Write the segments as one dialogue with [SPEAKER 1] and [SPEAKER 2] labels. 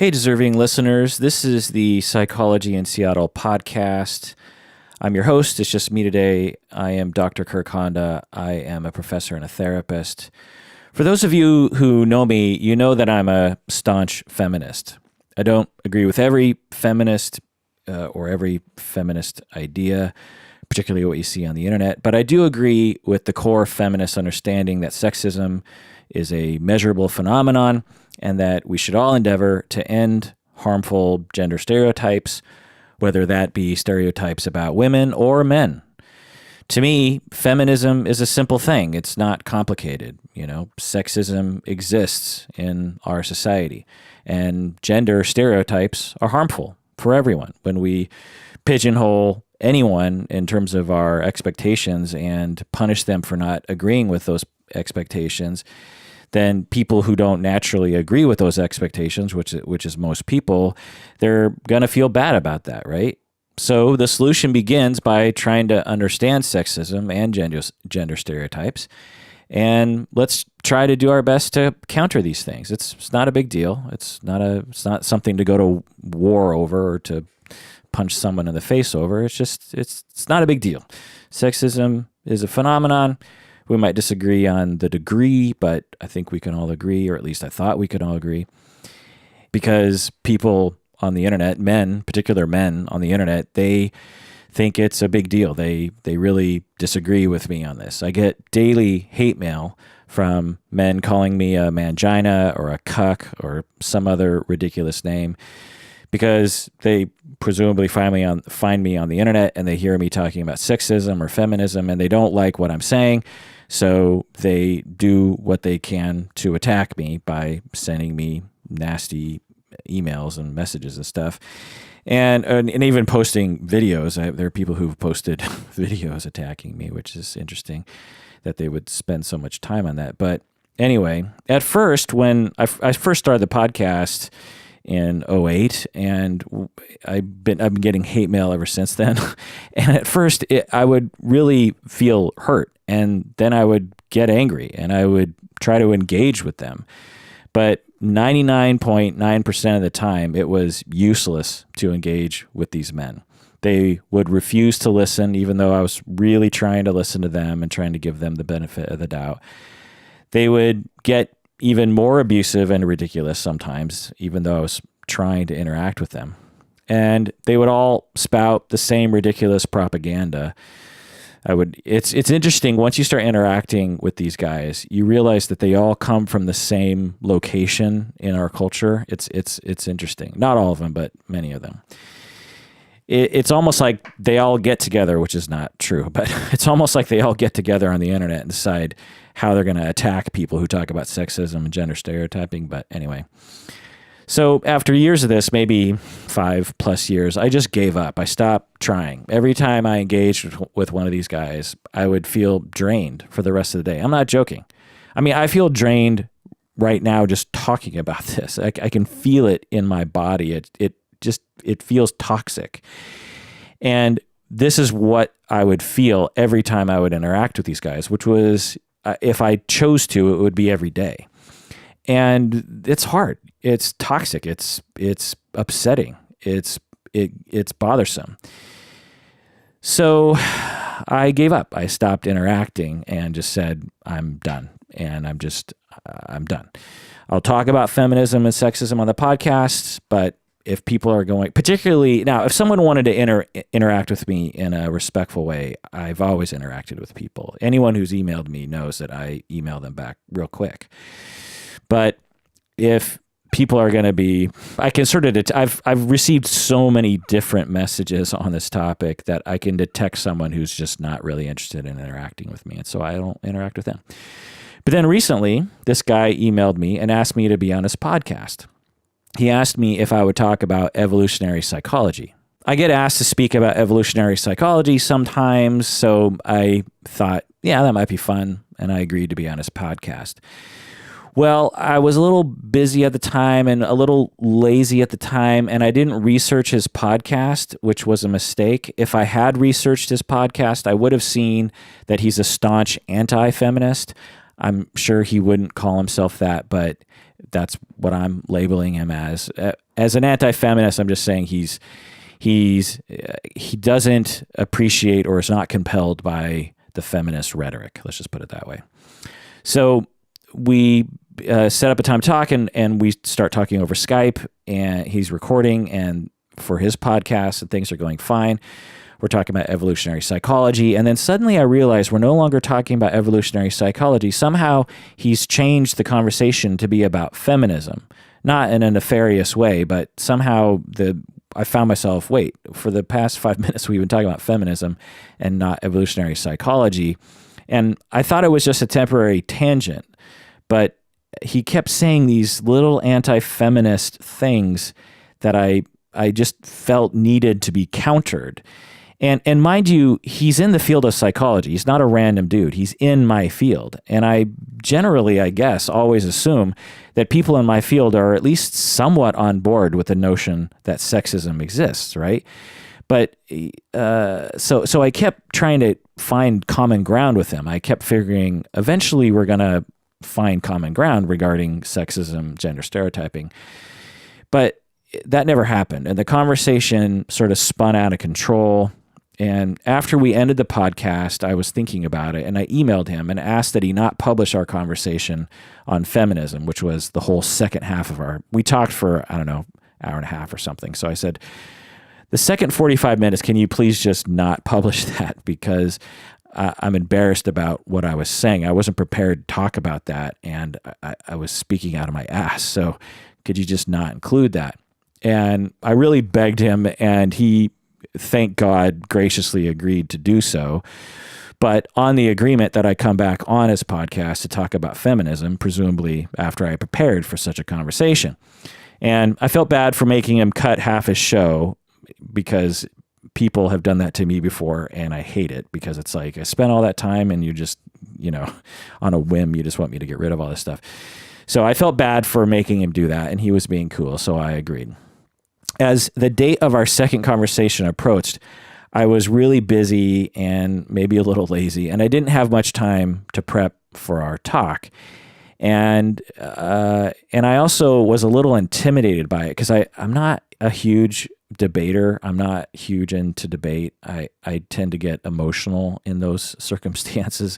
[SPEAKER 1] Hey, deserving listeners. This is the Psychology in Seattle podcast. I'm your host. It's just me today. I am Dr. Kirk Honda. I am a professor and a therapist. For those of you who know me, you know that I'm a staunch feminist. I don't agree with every feminist or every feminist idea, particularly what you see on the internet, but I do agree with the core feminist understanding that sexism is a measurable phenomenon and that we should all endeavor to end harmful gender stereotypes, whether that be stereotypes about women or men. To me, feminism is a simple thing. It's not complicated. Sexism exists in our society, and gender stereotypes are harmful for everyone. When we pigeonhole anyone in terms of our expectations and punish them for not agreeing with those expectations, then people who don't naturally agree with those expectations, which is most people, they're going to feel bad about that, right? So the solution begins by trying to understand sexism and gender stereotypes, and let's try to do our best to counter these things. It's not a big deal. It's not something to go to war over or to punch someone in the face over. It's not a big deal. Sexism is a phenomenon. We might disagree on the degree, but I think we can all agree, or at least I thought we could all agree, because people on the internet, particular men on the internet, they think it's a big deal. They really disagree with me on this. I get daily hate mail from men calling me a mangina or a cuck or some other ridiculous name because they presumably find me on the internet and they hear me talking about sexism or feminism and they don't like what I'm saying. So they do what they can to attack me by sending me nasty emails and messages and stuff. And even posting videos. There are people who've posted videos attacking me, which is interesting that they would spend so much time on that. But anyway, at first, when I first started the podcast in 2008, and I've been getting hate mail ever since then. And at first, I would really feel hurt, and then I would get angry, and I would try to engage with them. But 99.9% of the time, it was useless to engage with these men. They would refuse to listen, even though I was really trying to listen to them and trying to give them the benefit of the doubt. They would get even more abusive and ridiculous sometimes, even though I was trying to interact with them. And they would all spout the same ridiculous propaganda. It's interesting, once you start interacting with these guys, you realize that they all come from the same location in our culture. It's interesting. Not all of them, but many of them. It's almost like they all get together, which is not true, but it's almost like they all get together on the internet and decide how they're going to attack people who talk about sexism and gender stereotyping. But anyway, so after years of this, maybe 5+ years, I just gave up. I stopped trying. Every time I engaged with one of these guys, I would feel drained for the rest of the day. I'm not joking. I mean, I feel drained right now just talking about this. I can feel it in my body. It feels toxic. And this is what I would feel every time I would interact with these guys, which was, if I chose to, it would be every day. And it's hard. It's toxic. It's upsetting. It's bothersome. So I gave up. I stopped interacting and just said, I'm done. And I'm done. I'll talk about feminism and sexism on the podcast, but if people are going, particularly now, if someone wanted to interact with me in a respectful way, I've always interacted with people. Anyone who's emailed me knows that I email them back real quick. But if people are going to be, I can sort of, I've received so many different messages on this topic that I can detect someone who's just not really interested in interacting with me. And so I don't interact with them. But then recently, this guy emailed me and asked me to be on his podcast. He asked me if I would talk about evolutionary psychology. I get asked to speak about evolutionary psychology sometimes, so I thought, yeah, that might be fun, and I agreed to be on his podcast. Well, I was a little busy at the time and a little lazy at the time, and I didn't research his podcast, which was a mistake. If I had researched his podcast, I would have seen that he's a staunch anti-feminist. I'm sure he wouldn't call himself that, but that's what I'm labeling him as. as an anti-feminist, I'm just saying he doesn't appreciate or is not compelled by the feminist rhetoric. Let's just put it that way. So we set up a time to talk, and we start talking over Skype, and he's recording, and for his podcast, and things are going fine. We're talking about evolutionary psychology, and then suddenly I realize we're no longer talking about evolutionary psychology. Somehow he's changed the conversation to be about feminism, not in a nefarious way, but somehow I found myself, wait, for the past 5 minutes we've been talking about feminism and not evolutionary psychology. And I thought it was just a temporary tangent, but he kept saying these little anti-feminist things that I just felt needed to be countered. And mind you, he's in the field of psychology. He's not a random dude. He's in my field. And I generally, I guess, always assume that people in my field are at least somewhat on board with the notion that sexism exists, right? But so I kept trying to find common ground with him. I kept figuring eventually we're going to find common ground regarding sexism, gender stereotyping. But that never happened. And the conversation sort of spun out of control. And after we ended the podcast, I was thinking about it, and I emailed him and asked that he not publish our conversation on feminism, which was the whole second half of we talked for, I don't know, hour and a half or something. So I said, the second 45 minutes, can you please just not publish that? Because I'm embarrassed about what I was saying. I wasn't prepared to talk about that, and I was speaking out of my ass. So could you just not include that? And I really begged him, and he, thank God, graciously agreed to do so. But on the agreement that I come back on his podcast to talk about feminism, presumably after I prepared for such a conversation. And I felt bad for making him cut half his show, because people have done that to me before, and I hate it, because it's like I spent all that time and you just, on a whim, you just want me to get rid of all this stuff. So I felt bad for making him do that, and he was being cool, so I agreed. As the date of our second conversation approached, I was really busy and maybe a little lazy, and I didn't have much time to prep for our talk. And I also was a little intimidated by it, because I'm not a huge debater. I'm not huge into debate. I tend to get emotional in those circumstances.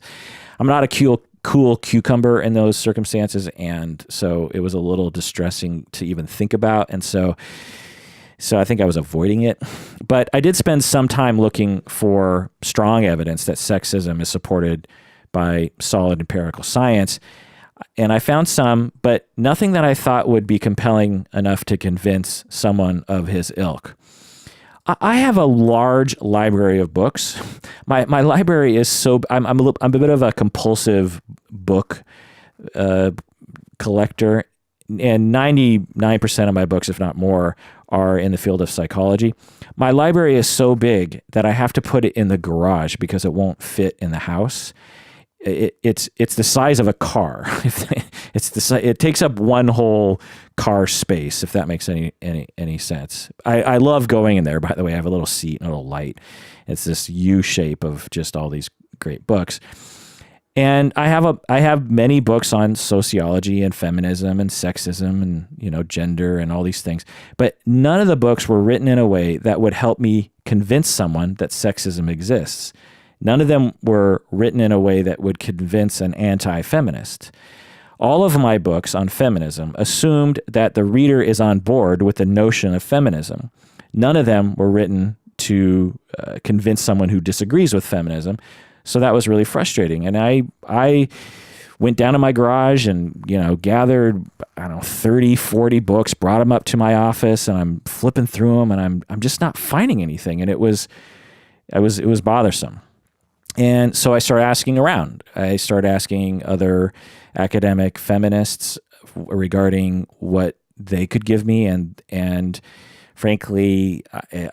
[SPEAKER 1] I'm not a cool cucumber in those circumstances, and so it was a little distressing to even think about. And so I think I was avoiding it. But I did spend some time looking for strong evidence that sexism is supported by solid empirical science. And I found some, but nothing that I thought would be compelling enough to convince someone of his ilk. I have a large library of books. My library is I'm a bit of a compulsive book collector, and 99% of my books, if not more, are in the field of psychology. My library is so big that I have to put it in the garage because it won't fit in the house. It's the size of a car. It takes up one whole car space, if that makes any sense. I love going in there, by the way. I have a little seat and a little light. It's this U shape of just all these great books. And I have many books on sociology and feminism and sexism and, gender and all these things. But none of the books were written in a way that would help me convince someone that sexism exists. None of them were written in a way that would convince an anti-feminist. All of my books on feminism assumed that the reader is on board with the notion of feminism. None of them were written to convince someone who disagrees with feminism. So that was really frustrating. And I went down to my garage and, gathered, 30, 40 books, brought them up to my office, and I'm flipping through them, and I'm just not finding anything. And it was bothersome. And so I started asking around. I started asking other academic feminists regarding what they could give me. And frankly,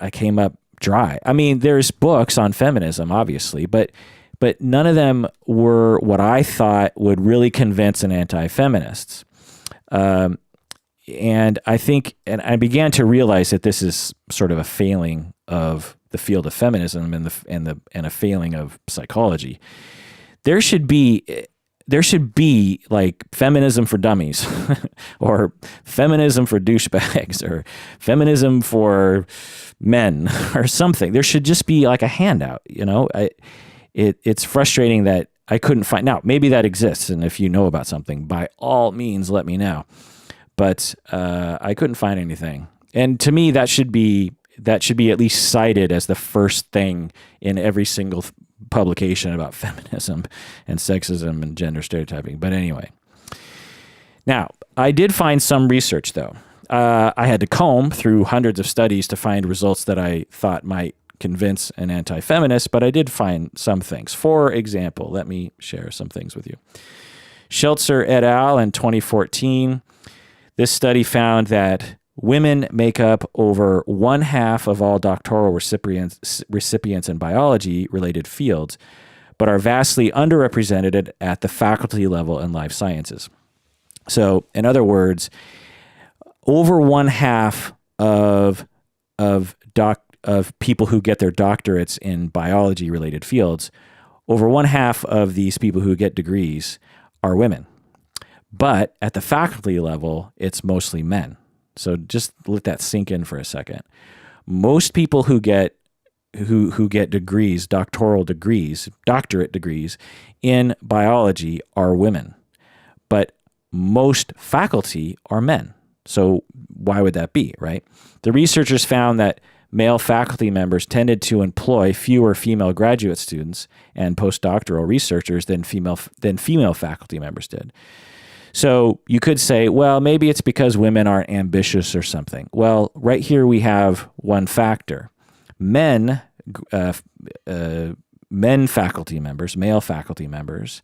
[SPEAKER 1] I came up dry. I mean, there's books on feminism, obviously, but none of them were what I thought would really convince an anti-feminist. And I began to realize that this is sort of a failing of the field of feminism and a failing of psychology. There should be there should be like feminism for dummies or feminism for douchebags or feminism for men or something. There should just be like a handout, it's frustrating that I couldn't find. Now, maybe that exists. And if you know about something, by all means, let me know. But I couldn't find anything. And to me, that should be at least cited as the first thing in every single publication about feminism and sexism and gender stereotyping. But anyway, now I did find some research though. I had to comb through hundreds of studies to find results that I thought might convince an anti-feminist, but I did find some things. For example, let me share some things with you. Schultzer et al. In 2014, this study found that women make up over 1/2 of all doctoral recipients in biology-related fields, but are vastly underrepresented at the faculty level in life sciences. So, in other words, over 1/2 of people who get their doctorates in biology-related fields, over 1/2 of these people who get degrees are women. But at the faculty level, it's mostly men. So just let that sink in for a second. Most people who get degrees, doctorate degrees in biology are women, but most faculty are men. So why would that be, right? The researchers found that male faculty members tended to employ fewer female graduate students and postdoctoral researchers than female faculty members did. So you could say, well, maybe it's because women aren't ambitious or something. Well, right here we have one factor. Male faculty members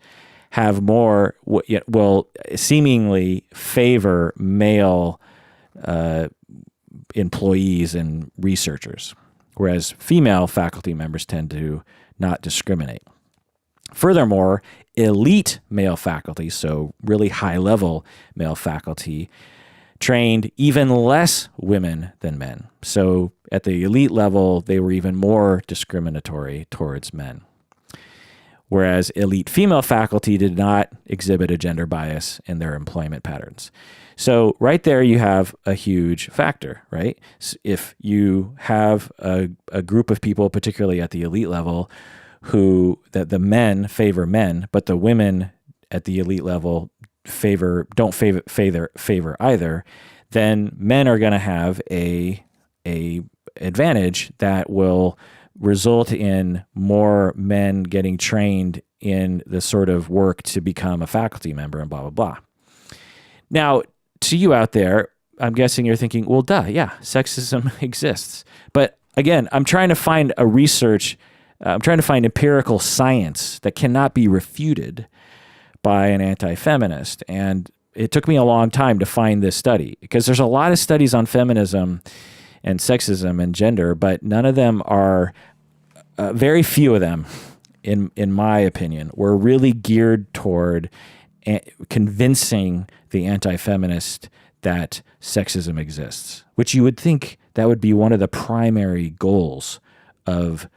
[SPEAKER 1] have more, seemingly favor male employees and researchers, whereas female faculty members tend to not discriminate. Furthermore, elite male faculty, so really high-level male faculty, trained even less women than men. So at the elite level, they were even more discriminatory towards men. Whereas elite female faculty did not exhibit a gender bias in their employment patterns. So right there you have a huge factor, right? If you have a group of people, particularly at the elite level, that the men favor men, but the women at the elite level don't favor either, then men are going to have a advantage that will result in more men getting trained in the sort of work to become a faculty member and blah, blah, blah. Now, to you out there, I'm guessing you're thinking, well, duh, yeah, sexism exists. But again, I'm trying to find empirical science that cannot be refuted by an anti-feminist. And it took me a long time to find this study because there's a lot of studies on feminism and sexism and gender, but none of them are, very few of them, in my opinion, were really geared toward convincing the anti-feminist that sexism exists, which you would think that would be one of the primary goals of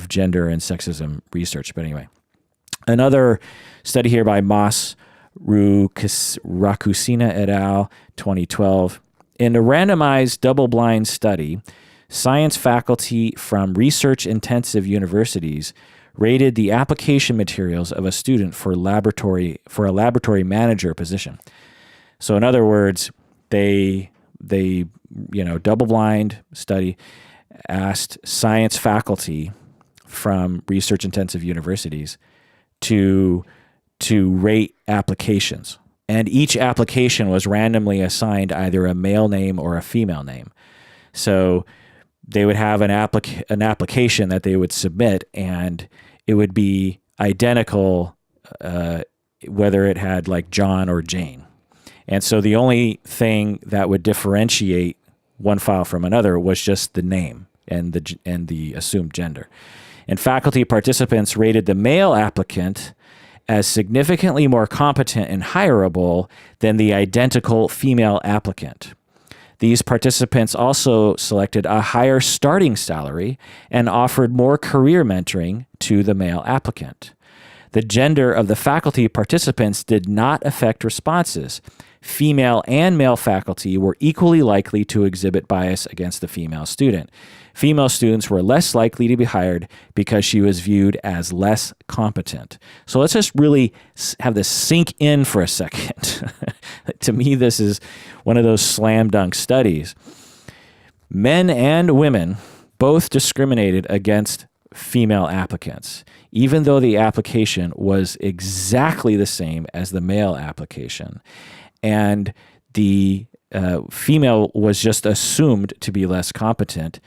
[SPEAKER 1] gender and sexism research. But anyway, another study here by Mas Rakusina et al., 2012. In a randomized double-blind study, science faculty from research-intensive universities rated the application materials of a student for a laboratory manager position. So in other words, they double-blind study asked science faculty from research-intensive universities to rate applications. And each application was randomly assigned either a male name or a female name. So they would have an application that they would submit, and it would be identical whether it had like John or Jane. And so the only thing that would differentiate one file from another was just the name and the assumed gender. And faculty participants rated the male applicant as significantly more competent and hireable than the identical female applicant. These participants also selected a higher starting salary and offered more career mentoring to the male applicant. The gender of the faculty participants did not affect responses. Female and male faculty were equally likely to exhibit bias against the female student. Female students were less likely to be hired because she was viewed as less competent. So let's just really have this sink in for a second. To me, this is one of those slam dunk studies. Men and women both discriminated against female applicants, even though the application was exactly the same as the male application. And the female was just assumed to be less competent,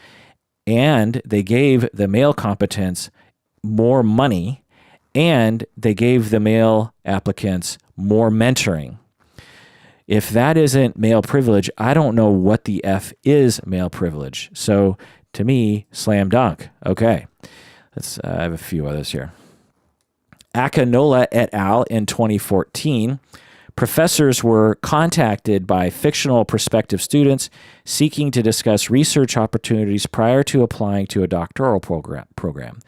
[SPEAKER 1] and they gave the male competents more money, and they gave the male applicants more mentoring. If that isn't male privilege, I don't know what the F is male privilege. So to me, slam dunk. Okay, I have a few others here. Akinola et al. In 2014, professors were contacted by fictional prospective students seeking to discuss research opportunities prior to applying to a doctoral program.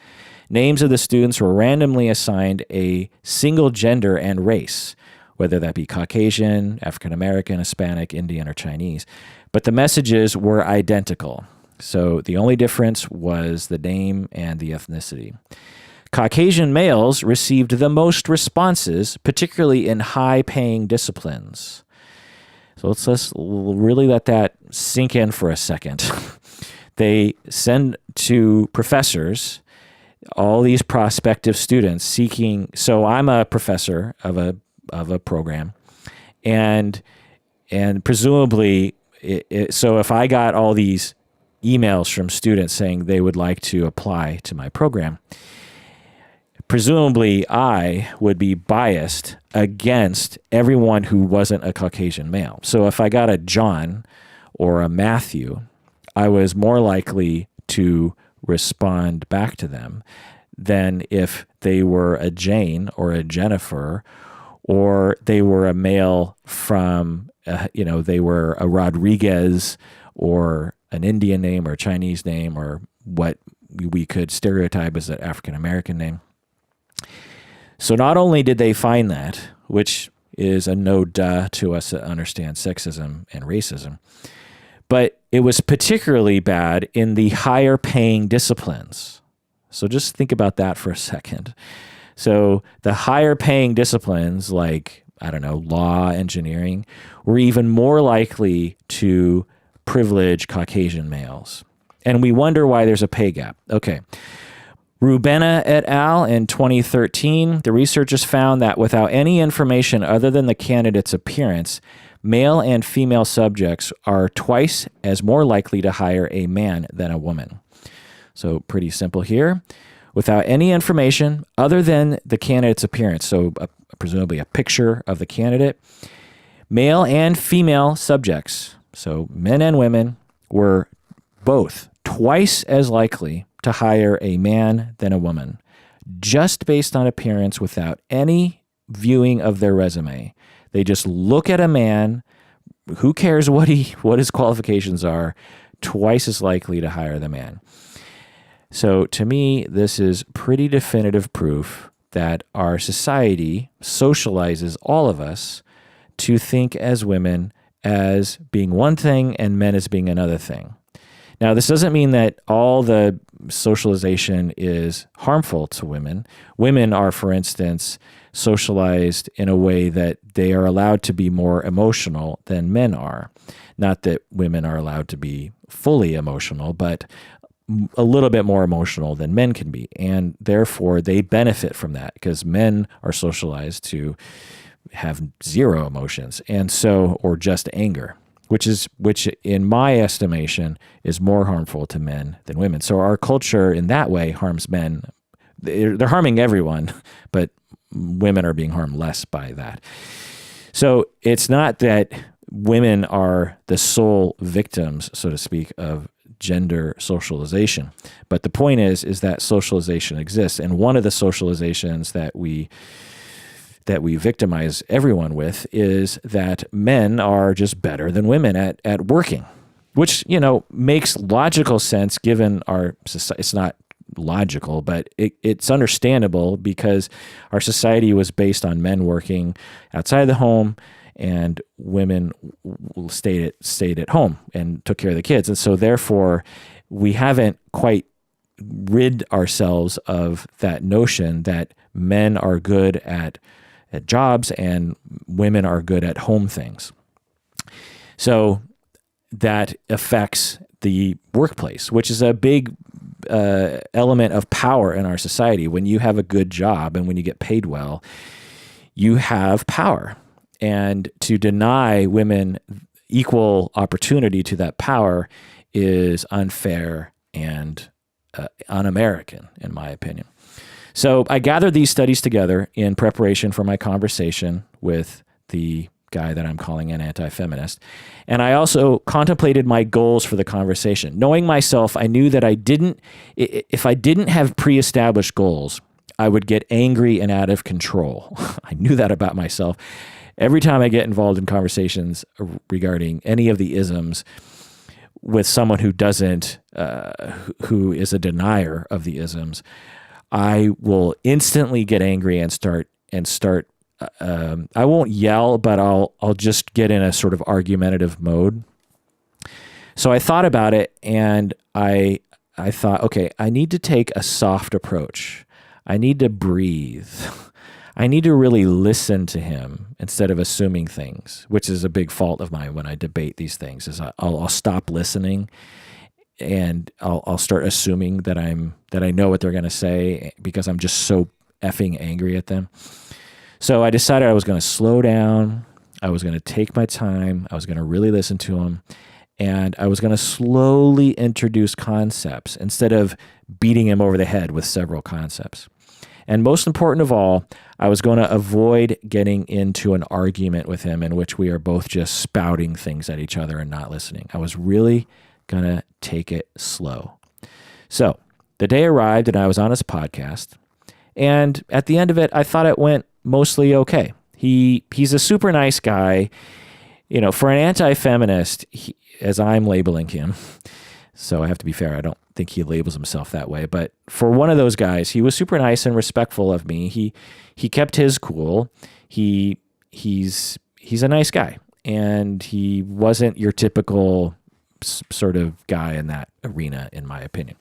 [SPEAKER 1] Names of the students were randomly assigned a single gender and race, whether that be Caucasian, African American, Hispanic, Indian, or Chinese. But the messages were identical. So the only difference was the name and the ethnicity. Caucasian males received the most responses, particularly in high-paying disciplines. So let's really let that sink in for a second. They send to professors all these prospective students seeking. So I'm a professor of a program, and presumably, so if I got all these emails from students saying they would like to apply to my program, presumably I would be biased against everyone who wasn't a Caucasian male. So if I got a John or a Matthew, I was more likely to respond back to them than if they were a Jane or a Jennifer, or they were a male from, they were a Rodriguez or an Indian name or a Chinese name or what we could stereotype as an African American name. So not only did they find that, which is a no duh to us that understand sexism and racism, but it was particularly bad in the higher paying disciplines. So just think about that for a second. So the higher paying disciplines like, law, engineering, were even more likely to privilege Caucasian males. And we wonder why there's a pay gap. Okay. Rubena et al. In 2013, the researchers found that without any information other than the candidate's appearance, male and female subjects are twice as more likely to hire a man than a woman. So pretty simple here. Without any information other than the candidate's appearance, so presumably a picture of the candidate, male and female subjects, so men and women, were both twice as likely to hire a man than a woman, just based on appearance without any viewing of their resume. They just look at a man, who cares what his qualifications are, twice as likely to hire the man. So to me, this is pretty definitive proof that our society socializes all of us to think as women as being one thing and men as being another thing. Now, this doesn't mean that all the socialization is harmful to women. Women are, for instance, socialized in a way that they are allowed to be more emotional than men are. Not that women are allowed to be fully emotional, but a little bit more emotional than men can be. And therefore, they benefit from that because men are socialized to have zero emotions, and so, or just anger, which in my estimation is more harmful to men than women. So our culture in that way harms men. They're harming everyone, but women are being harmed less by that. So it's not that women are the sole victims, so to speak, of gender socialization. But the point is that socialization exists. And one of the socializations that we victimize everyone with is that men are just better than women at working, which, makes logical sense given our society. It's not logical, but it's understandable because our society was based on men working outside the home and women stayed at home and took care of the kids. And so therefore, we haven't quite rid ourselves of that notion that men are good at jobs and women are good at home things. So that affects the workplace, which is a big element of power in our society. When you have a good job and when you get paid well, you have power. And to deny women equal opportunity to that power is unfair and un-American, in my opinion. So I gathered these studies together in preparation for my conversation with the guy that I'm calling an anti-feminist. And I also contemplated my goals for the conversation. Knowing myself, I knew that if I didn't have pre-established goals, I would get angry and out of control. I knew that about myself. Every time I get involved in conversations regarding any of the isms with someone who who is a denier of the isms, I will instantly get angry and start. I won't yell, but I'll just get in a sort of argumentative mode. So I thought about it, and I thought, okay, I need to take a soft approach. I need to breathe. I need to really listen to him instead of assuming things, which is a big fault of mine when I debate these things. Is I'll stop listening and I'll start assuming that I know what they're going to say because I'm just so effing angry at them. So I decided I was going to slow down. I was going to take my time. I was going to really listen to him, and I was going to slowly introduce concepts instead of beating him over the head with several concepts. And most important of all, I was going to avoid getting into an argument with him in which we are both just spouting things at each other and not listening. I was really going to take it slow. So the day arrived and I was on his podcast. And at the end of it, I thought it went mostly okay. He's a super nice guy. You know, for an anti-feminist, as I'm labeling him, so I have to be fair, I don't think he labels himself that way, but for one of those guys, he was super nice and respectful of me. He kept his cool. He's a nice guy, and he wasn't your typical sort of guy in that arena, in my opinion.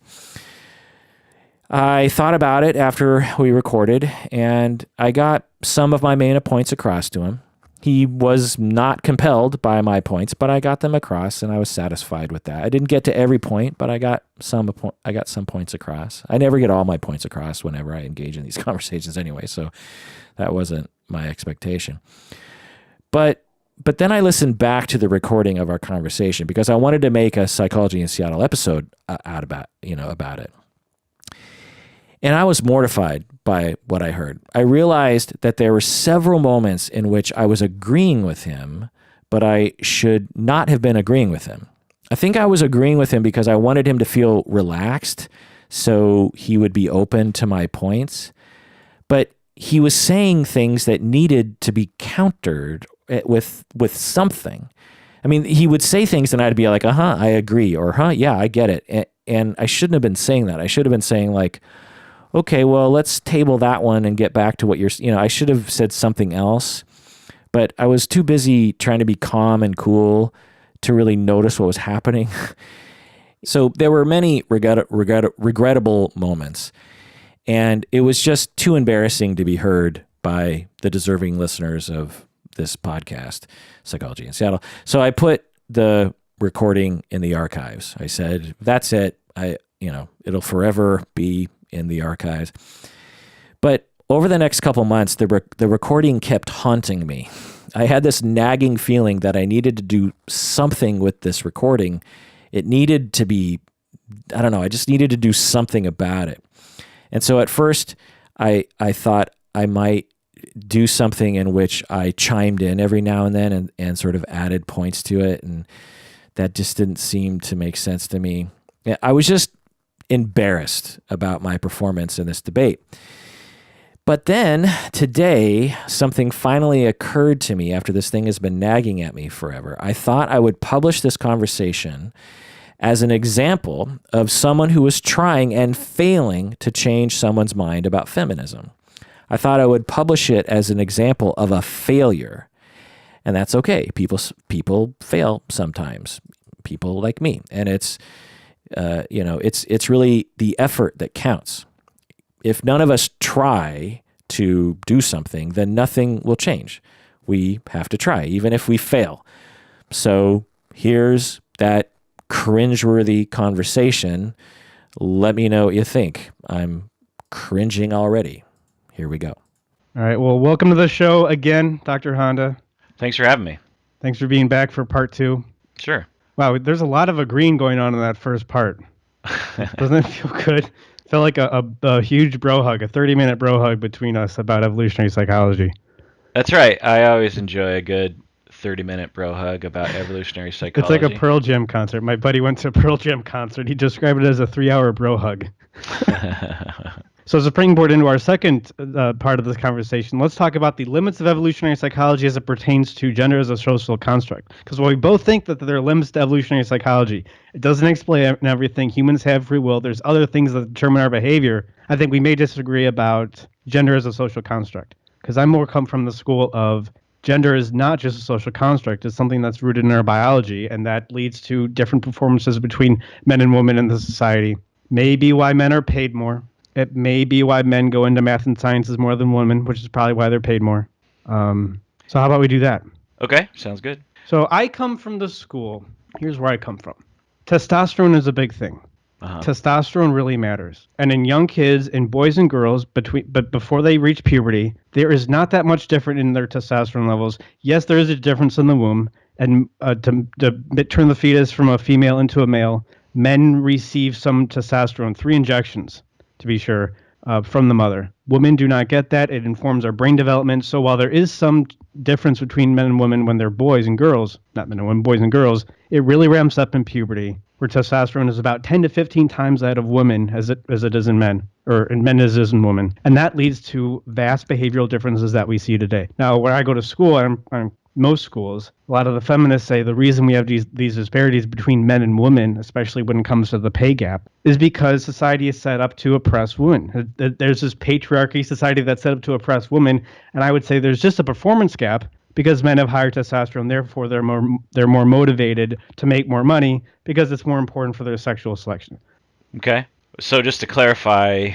[SPEAKER 1] I thought about it after we recorded, and I got some of my main points across to him. He was not compelled by my points, but I got them across, and I was satisfied with that. I didn't get to every point, but I got some points across. I never get all my points across whenever I engage in these conversations anyway, so that wasn't my expectation. But then I listened back to the recording of our conversation because I wanted to make a Psychology in Seattle episode about it. And I was mortified by what I heard. I realized that there were several moments in which I was agreeing with him, but I should not have been agreeing with him. I think I was agreeing with him because I wanted him to feel relaxed so he would be open to my points. But he was saying things that needed to be countered with something. I mean, he would say things and I'd be like, I agree, or yeah, I get it. And I shouldn't have been saying that. I should have been saying like, okay, well, let's table that one and get back to what I should have said something else, but I was too busy trying to be calm and cool to really notice what was happening. So there were many regrettable moments, and it was just too embarrassing to be heard by the deserving listeners of this podcast, Psychology in Seattle. So I put the recording in the archives. I said, that's it. It'll forever be in the archives. But over the next couple months, the recording kept haunting me. I had this nagging feeling that I needed to do something with this recording. It needed to be, I just needed to do something about it. And so at first, I thought I might do something in which I chimed in every now and then and sort of added points to it. And that just didn't seem to make sense to me. I was just embarrassed about my performance in this debate. But then today, something finally occurred to me after this thing has been nagging at me forever. I thought I would publish this conversation as an example of someone who was trying and failing to change someone's mind about feminism. I thought I would publish it as an example of a failure. And that's okay. People fail sometimes. People like me. And it's really the effort that counts. If none of us try to do something, then nothing will change. We have to try, even if we fail. So here's that cringeworthy conversation. Let me know what you think. I'm cringing already. Here we go.
[SPEAKER 2] All right. Well, welcome to the show again, Dr. Honda.
[SPEAKER 1] Thanks for having me.
[SPEAKER 2] Thanks for being back for part 2.
[SPEAKER 1] Sure.
[SPEAKER 2] Wow, there's a lot of agreeing going on in that first part. Doesn't it feel good? Felt like a huge bro hug, a 30-minute bro hug between us about evolutionary psychology.
[SPEAKER 1] That's right. I always enjoy a good 30-minute bro hug about evolutionary psychology.
[SPEAKER 2] It's like a Pearl Jam concert. My buddy went to a Pearl Jam concert. He described it as a 3-hour bro hug. So as a springboard into our second part of this conversation, let's talk about the limits of evolutionary psychology as it pertains to gender as a social construct. Because while we both think that there are limits to evolutionary psychology, it doesn't explain everything. Humans have free will. There's other things that determine our behavior. I think we may disagree about gender as a social construct. Because I'm more come from the school of gender is not just a social construct. It's something that's rooted in our biology, and that leads to different performances between men and women in the society. Maybe why men are paid more. It may be why men go into math and sciences more than women, which is probably why they're paid more. So how about we do that?
[SPEAKER 1] Okay, sounds good.
[SPEAKER 2] So I come from the school. Here's where I come from. Testosterone is a big thing. Testosterone really matters. And in young kids, in boys and girls, but before they reach puberty, there is not that much different in their testosterone levels. Yes, there is a difference in the womb. And to turn the fetus from a female into a male, men receive some testosterone, 3 injections. To be sure, from the mother. Women do not get that. It informs our brain development. So while there is some difference between men and women when they're boys and girls, not men and women, boys and girls, it really ramps up in puberty, where testosterone is about 10 to 15 times that of women as it is in men, or in men as it is in women. And that leads to vast behavioral differences that we see today. Now, where I go to school, I'm most schools, a lot of the feminists say the reason we have these disparities between men and women, especially when it comes to the pay gap, is because society is set up to oppress women. There's this patriarchy society that's set up to oppress women, and I would say there's just a performance gap because men have higher testosterone, therefore they're more motivated to make more money because it's more important for their sexual selection.
[SPEAKER 1] Okay. So just to clarify,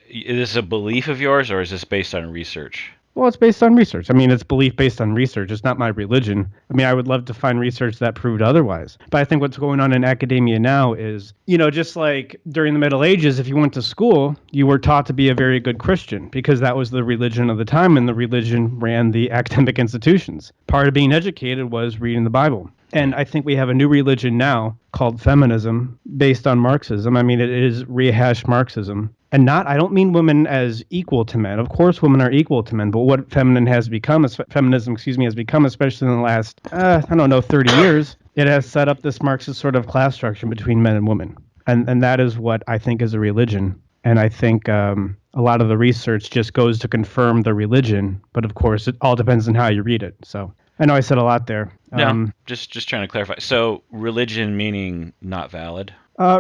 [SPEAKER 1] is this a belief of yours or is this based on research?
[SPEAKER 2] Well, it's based on research. I mean, it's belief based on research. It's not my religion. I mean, I would love to find research that proved otherwise. But I think what's going on in academia now is, just like during the Middle Ages, if you went to school, you were taught to be a very good Christian because that was the religion of the time and the religion ran the academic institutions. Part of being educated was reading the Bible. And I think we have a new religion now called feminism based on Marxism. I mean, it is rehashed Marxism. And I don't mean women as equal to men. Of course, women are equal to men. But what feminism has become, especially in the last, 30 years, it has set up this Marxist sort of class structure between men and women. And that is what I think is a religion. And I think a lot of the research just goes to confirm the religion. But of course, it all depends on how you read it. So I know I said a lot there.
[SPEAKER 1] No, just trying to clarify. So religion meaning not valid?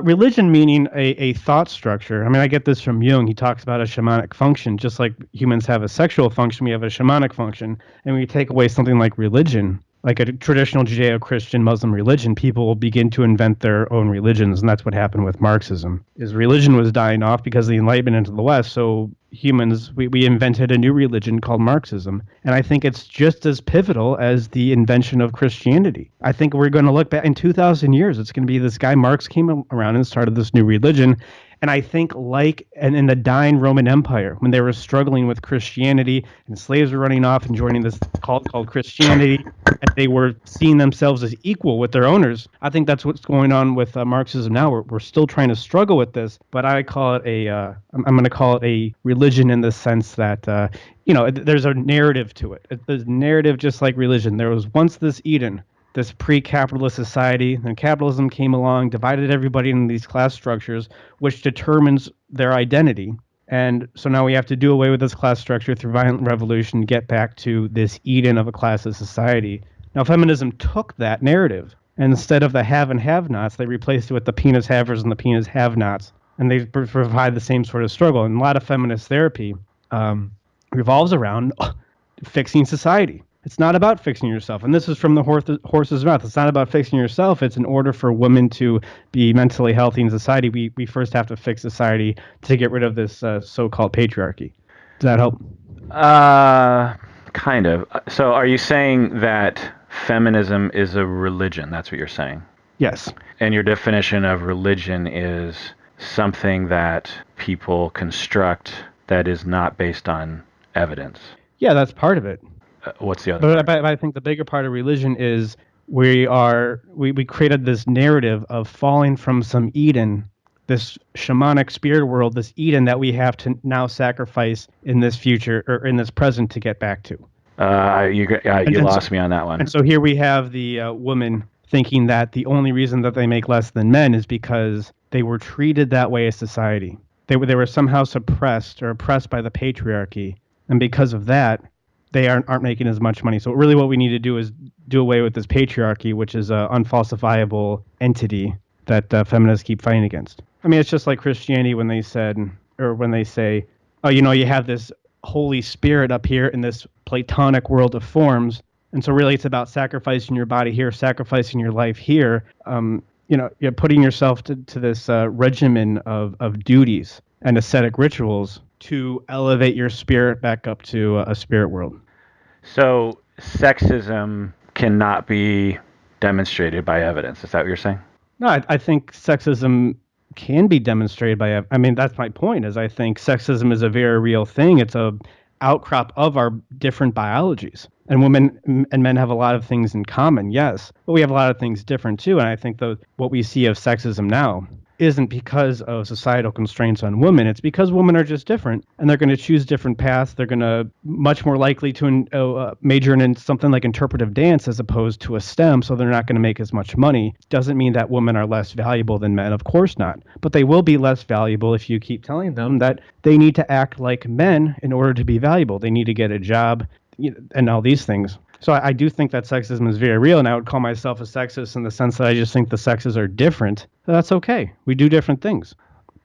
[SPEAKER 2] Religion meaning a thought structure. I mean, I get this from Jung. He talks about a shamanic function. Just like humans have a sexual function, we have a shamanic function. And when you take away something like religion, like a traditional Judeo-Christian Muslim religion, people will begin to invent their own religions. And that's what happened with Marxism, is religion was dying off because of the Enlightenment into the West. So humans, we invented a new religion called Marxism. And I think it's just as pivotal as the invention of Christianity. I think we're going to look back in 2,000 years. It's going to be this guy Marx came around and started this new religion. And I think and in the dying Roman Empire, when they were struggling with Christianity and slaves were running off and joining this cult called Christianity, and they were seeing themselves as equal with their owners, I think that's what's going on with Marxism now. We're still trying to struggle with this, but I call it I'm going to call it a religion in the sense that, there's a narrative to it. There's a narrative just like religion. There was once this Eden, this pre-capitalist society, then capitalism came along, divided everybody into these class structures, which determines their identity. And so now we have to do away with this class structure through violent revolution, get back to this Eden of a classless society. Now, feminism took that narrative And instead of the have and have-nots, they replaced it with the penis havers and the penis have-nots. And they provide the same sort of struggle. And a lot of feminist therapy revolves around fixing society. It's not about fixing yourself. And this is from the horse's mouth. It's not about fixing yourself. It's in order for women to be mentally healthy in society, we first have to fix society to get rid of this so-called patriarchy. Does that help?
[SPEAKER 1] Kind of. So are you saying that feminism is a religion? That's what you're saying?
[SPEAKER 2] Yes.
[SPEAKER 1] And your definition of religion is something that people construct that is not based on evidence.
[SPEAKER 2] Yeah, that's part of it.
[SPEAKER 1] What's the other part?
[SPEAKER 2] But I think the bigger part of religion is we created this narrative of falling from some Eden, this shamanic spirit world, this Eden that we have to now sacrifice in this future or in this present to get back to.
[SPEAKER 1] You lost me on that one.
[SPEAKER 2] And so here we have the woman thinking that the only reason that they make less than men is because they were treated that way as society. They were somehow suppressed or oppressed by the patriarchy, and because of that, they aren't making as much money. So really what we need to do is do away with this patriarchy, which is an unfalsifiable entity that feminists keep fighting against. I mean, it's just like Christianity when they say, oh, you have this Holy Spirit up here in this Platonic world of forms. And so really it's about sacrificing your body here, sacrificing your life here. You're putting yourself to this regimen of duties and ascetic rituals to elevate your spirit back up to a spirit world.
[SPEAKER 1] So sexism cannot be demonstrated by evidence. Is that what you're saying?
[SPEAKER 2] No, I think sexism can be demonstrated by, I mean, that's my point, is I think sexism is a very real thing. It's a outcrop of our different biologies. And women and men have a lot of things in common, yes, but we have a lot of things different too. And I think what we see of sexism now isn't because of societal constraints on women. It's because women are just different, and they're going to choose different paths. They're going to much more likely to major in something like interpretive dance as opposed to a STEM, so they're not going to make as much money. Doesn't mean that women are less valuable than men, of course not. But they will be less valuable if you keep telling them that they need to act like men in order to be valuable. They need to get a job and all these things. So I do think that sexism is very real, and I would call myself a sexist in the sense that I just think the sexes are different. So that's okay. We do different things.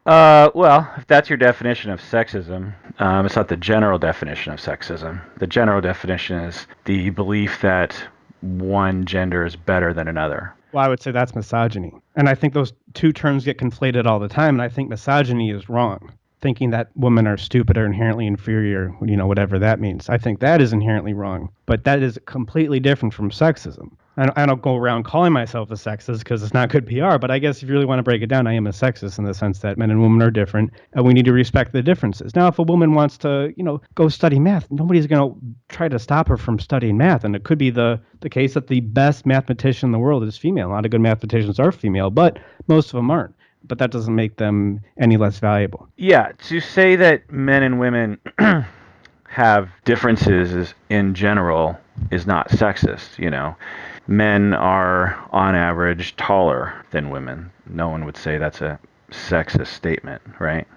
[SPEAKER 1] Well, if that's your definition of sexism, it's not the general definition of sexism. The general definition is the belief that one gender is better than another.
[SPEAKER 2] Well, I would say that's misogyny. And I think those two terms get conflated all the time, and I think misogyny is wrong. Thinking that women are stupid or inherently inferior, whatever that means. I think that is inherently wrong. But that is completely different from sexism. I don't go around calling myself a sexist because it's not good PR, but I guess if you really want to break it down, I am a sexist in the sense that men and women are different, and we need to respect the differences. Now, if a woman wants to, go study math, nobody's going to try to stop her from studying math. And it could be the case that the best mathematician in the world is female. A lot of good mathematicians are female, but most of them aren't. But that doesn't make them any less valuable.
[SPEAKER 1] Yeah, to say that men and women have differences in general is not sexist, Men are, on average, taller than women. No one would say that's a sexist statement, right?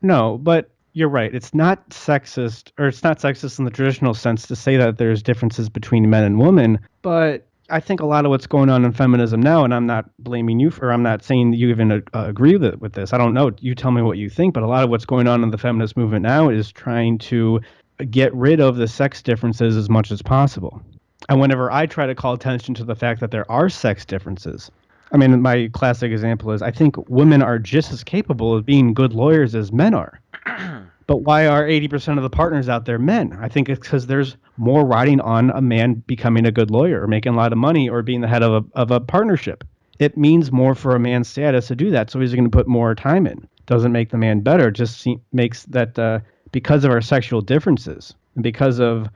[SPEAKER 2] No, but you're right. It's not sexist, or it's not sexist in the traditional sense to say that there's differences between men and women, but I think a lot of what's going on in feminism now, and I'm not blaming you I'm not saying that you even agree with this. I don't know. You tell me what you think, but a lot of what's going on in the feminist movement now is trying to get rid of the sex differences as much as possible. And whenever I try to call attention to the fact that there are sex differences, I mean, my classic example is I think women are just as capable of being good lawyers as men are. But why are 80% of the partners out there men? I think it's because there's more riding on a man becoming a good lawyer or making a lot of money or being the head of a partnership. It means more for a man's status to do that, so he's going to put more time in. Doesn't make the man better, just makes that because of our sexual differences and because of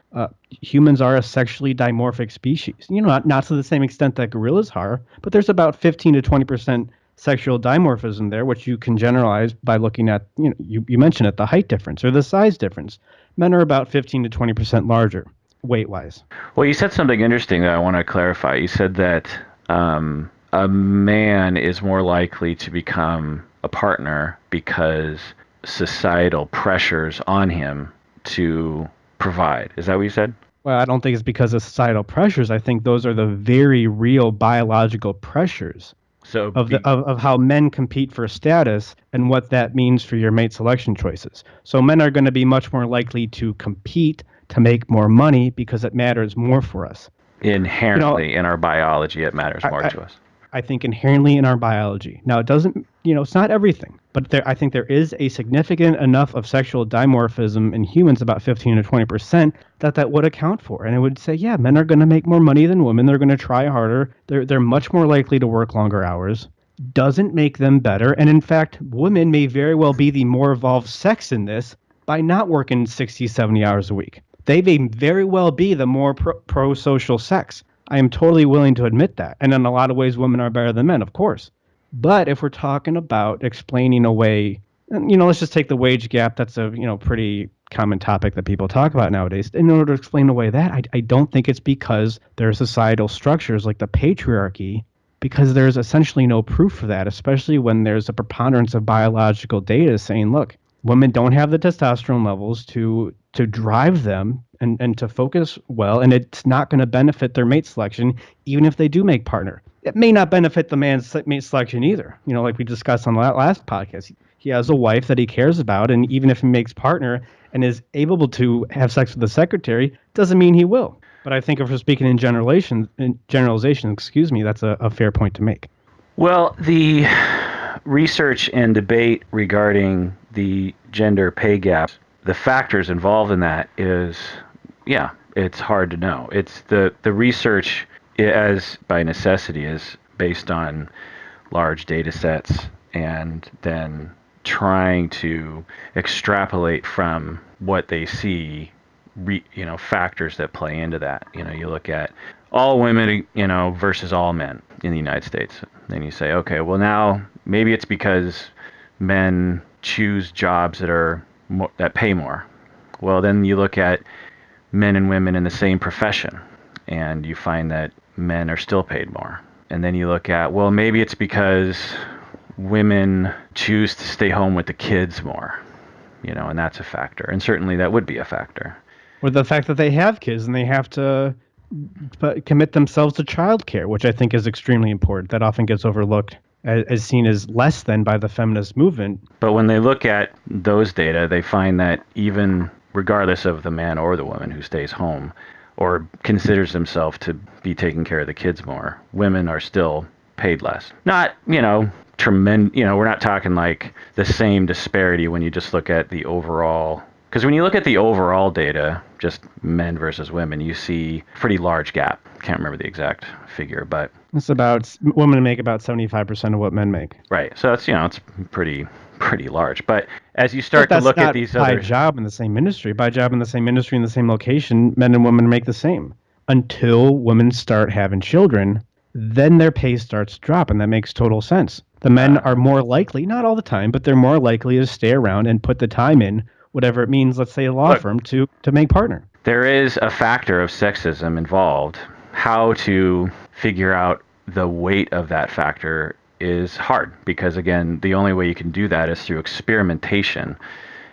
[SPEAKER 2] humans are a sexually dimorphic species. Not to the same extent that gorillas are, but there's about 15 to 20% sexual dimorphism there, which you can generalize by looking at, you mentioned it, the height difference or the size difference. Men are about 15 to 20% larger, weight-wise.
[SPEAKER 1] Well, you said something interesting that I want to clarify. You said that a man is more likely to become a partner because societal pressures on him to provide. Is that what you said?
[SPEAKER 2] Well, I don't think it's because of societal pressures. I think those are the very real biological pressures
[SPEAKER 1] So
[SPEAKER 2] of how men compete for status and what that means for your mate selection choices. So men are going to be much more likely to compete to make more money because it matters more for us.
[SPEAKER 1] inherently in our biology, it matters more to us.
[SPEAKER 2] I think inherently in our biology. Now, it doesn't, it's not everything, but I think there is a significant enough of sexual dimorphism in humans, about 15 to 20%, that would account for. And it would say, yeah, men are going to make more money than women. They're going to try harder. They're much more likely to work longer hours. Doesn't make them better. And in fact, women may very well be the more evolved sex in this by not working 60, 70 hours a week. They may very well be the more pro-social sex. I am totally willing to admit that. And in a lot of ways, women are better than men, of course. But if we're talking about explaining away, let's just take the wage gap. That's a, pretty common topic that people talk about nowadays. In order to explain away that, I don't think it's because there are societal structures like the patriarchy, because there's essentially no proof for that, especially when there's a preponderance of biological data saying, look, women don't have the testosterone levels to drive them and to focus well, and it's not going to benefit their mate selection, even if they do make partner. It may not benefit the man's mate selection either. Like we discussed on the last podcast, he has a wife that he cares about, and even if he makes partner and is able to have sex with the secretary, doesn't mean he will. But I think if we're speaking in generalization, that's a fair point to make.
[SPEAKER 1] Well, the research and debate regarding the gender pay gap, the factors involved in that is, it's hard to know. It's the research, as by necessity, is based on large data sets and then trying to extrapolate from what they see, factors that play into that. You look at all women, versus all men in the United States. Then you say, okay, well now maybe it's because men choose jobs that pay more. Well, then you look at men and women in the same profession, and you find that men are still paid more. And then you look at, well, maybe it's because women choose to stay home with the kids more, and that's a factor. And certainly that would be a factor.
[SPEAKER 2] Or the fact that they have kids and they have to commit themselves to childcare, which I think is extremely important. That often gets overlooked as seen as less than by the feminist movement.
[SPEAKER 1] But when they look at those data, they find that even regardless of the man or the woman who stays home or considers themselves to be taking care of the kids more, women are still paid less. Not, tremendous, we're not talking like the same disparity when you just look at the overall. Because when you look at the overall data, just men versus women, you see a pretty large gap. Can't remember the exact figure, but
[SPEAKER 2] it's about women make about 75% of what men make.
[SPEAKER 1] Right. So it's it's pretty large. But as you start to look at these other
[SPEAKER 2] by job in the same industry, in the same location, men and women make the same. Until women start having children, then their pay starts to drop, and that makes total sense. The men are more likely, not all the time, but they're more likely to stay around and put the time in, whatever it means, let's say a law firm, to make partner.
[SPEAKER 1] There is a factor of sexism involved. How to figure out the weight of that factor is hard because, again, the only way you can do that is through experimentation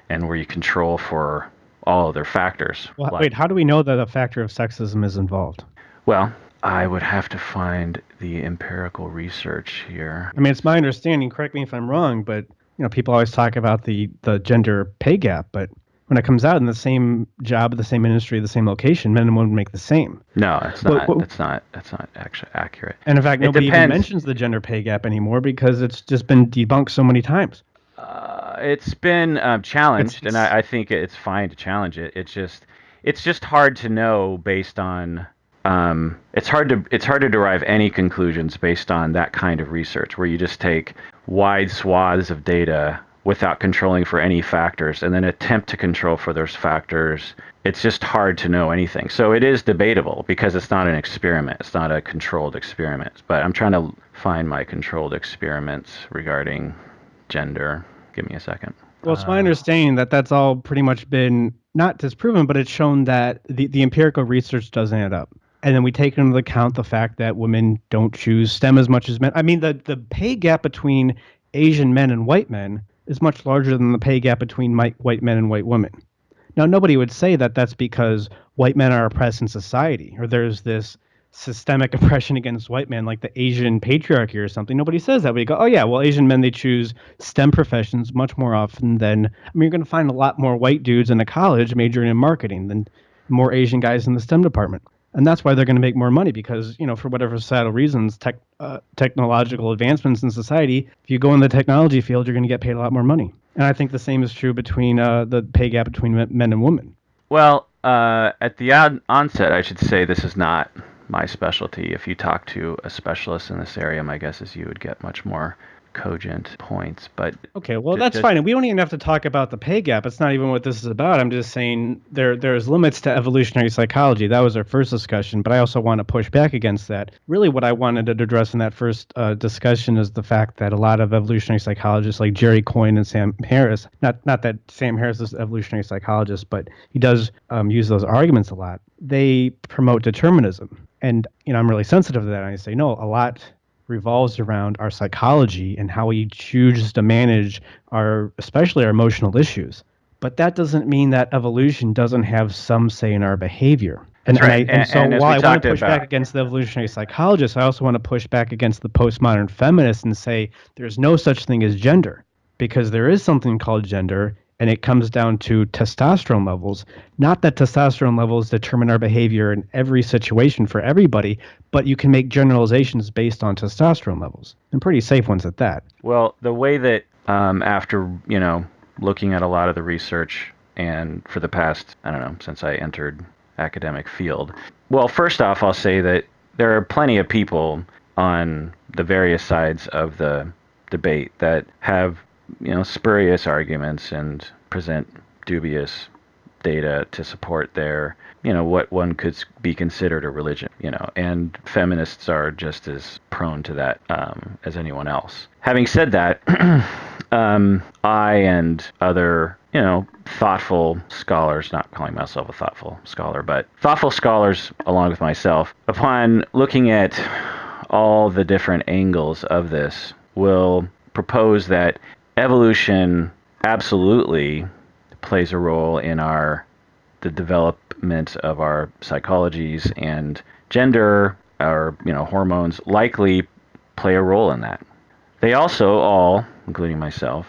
[SPEAKER 1] and where you control for all other factors.
[SPEAKER 2] Well, wait, how do we know that a factor of sexism is involved?
[SPEAKER 1] Well, I would have to find the empirical research here.
[SPEAKER 2] I mean, it's my understanding, correct me if I'm wrong, but people always talk about the gender pay gap, but when it comes out in the same job, the same industry, the same location, men and women make the same.
[SPEAKER 1] No, it's not. That's not actually accurate.
[SPEAKER 2] And in fact, nobody even mentions the gender pay gap anymore because it's just been debunked so many times.
[SPEAKER 1] It's been challenged, and I think it's fine to challenge it. It's just hard to know based on. It's hard to derive any conclusions based on that kind of research where you just take wide swaths of data without controlling for any factors and then attempt to control for those factors. It's just hard to know anything. So it is debatable because it's not an experiment. It's not a controlled experiment. But I'm trying to find my controlled experiments regarding gender. Give me a second.
[SPEAKER 2] Well, it's my understanding that that's all pretty much been not disproven, but it's shown that the empirical research doesn't add up. And then we take into account the fact that women don't choose STEM as much as men. I mean, the pay gap between Asian men and white men is much larger than the pay gap between white men and white women. Now, nobody would say that that's because white men are oppressed in society, or there's this systemic oppression against white men, like the Asian patriarchy or something. Nobody says that. We go, oh yeah, well, Asian men, they choose STEM professions much more often than, I mean, you're going to find a lot more white dudes in a college majoring in marketing than more Asian guys in the STEM department. And that's why they're going to make more money because, for whatever societal reasons, technological advancements in society, if you go in the technology field, you're going to get paid a lot more money. And I think the same is true between the pay gap between men and women.
[SPEAKER 3] Well, at the onset, I should say this is not my specialty. If you talk to a specialist in this area, my guess is you would get much more cogent points. But
[SPEAKER 2] okay, well, that's fine. And we don't even have to talk about the pay gap. It's not even what this is about. I'm just saying there's limits to evolutionary psychology. That was our first discussion, but I also want to push back against that. Really, what I wanted to address in that first discussion is the fact that a lot of evolutionary psychologists like Jerry Coyne and Sam Harris, not that Sam Harris is an evolutionary psychologist, but he does use those arguments a lot. They promote determinism. And, I'm really sensitive to that. And I say, no, a lot revolves around our psychology and how we choose to manage especially our emotional issues. But that doesn't mean that evolution doesn't have some say in our behavior. And,
[SPEAKER 3] right.
[SPEAKER 2] So while I want to push back against the evolutionary psychologists, I also want to push back against the postmodern feminists and say there's no such thing as gender, because there is something called gender. And it comes down to testosterone levels. Not that testosterone levels determine our behavior in every situation for everybody, but you can make generalizations based on testosterone levels, and pretty safe ones at that.
[SPEAKER 3] Well, the way that after, looking at a lot of the research and for the past, I don't know, since I entered academic field, well, first off, I'll say that there are plenty of people on the various sides of the debate that have spurious arguments and present dubious data to support their, what one could be considered a religion, and feminists are just as prone to that as anyone else. Having said that, I and other, thoughtful scholars, not calling myself a thoughtful scholar, but thoughtful scholars along with myself, upon looking at all the different angles of this, will propose that evolution absolutely plays a role in the development of our psychologies, and gender, our hormones, likely play a role in that. They also all, including myself,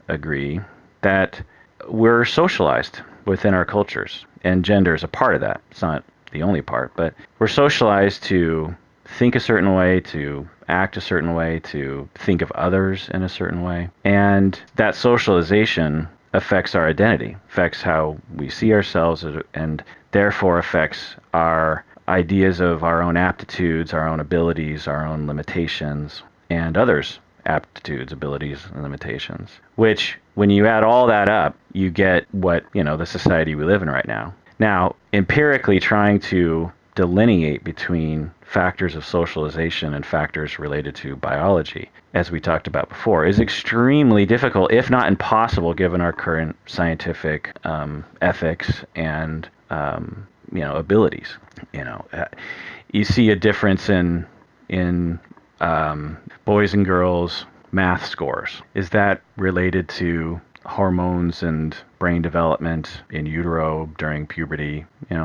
[SPEAKER 3] agree that we're socialized within our cultures, and gender is a part of that. It's not the only part, but we're socialized to think a certain way, to act a certain way, to think of others in a certain way. And that socialization affects our identity, affects how we see ourselves, and therefore affects our ideas of our own aptitudes, our own abilities, our own limitations, and others' aptitudes, abilities, and limitations. Which, when you add all that up, you get what, the society we live in right now. Now, empirically trying to delineate between factors of socialization and factors related to biology, as we talked about before, is extremely difficult, if not impossible, given our current scientific ethics and abilities. You see a difference in boys and girls math scores. Is that related to hormones and brain development in utero during puberty?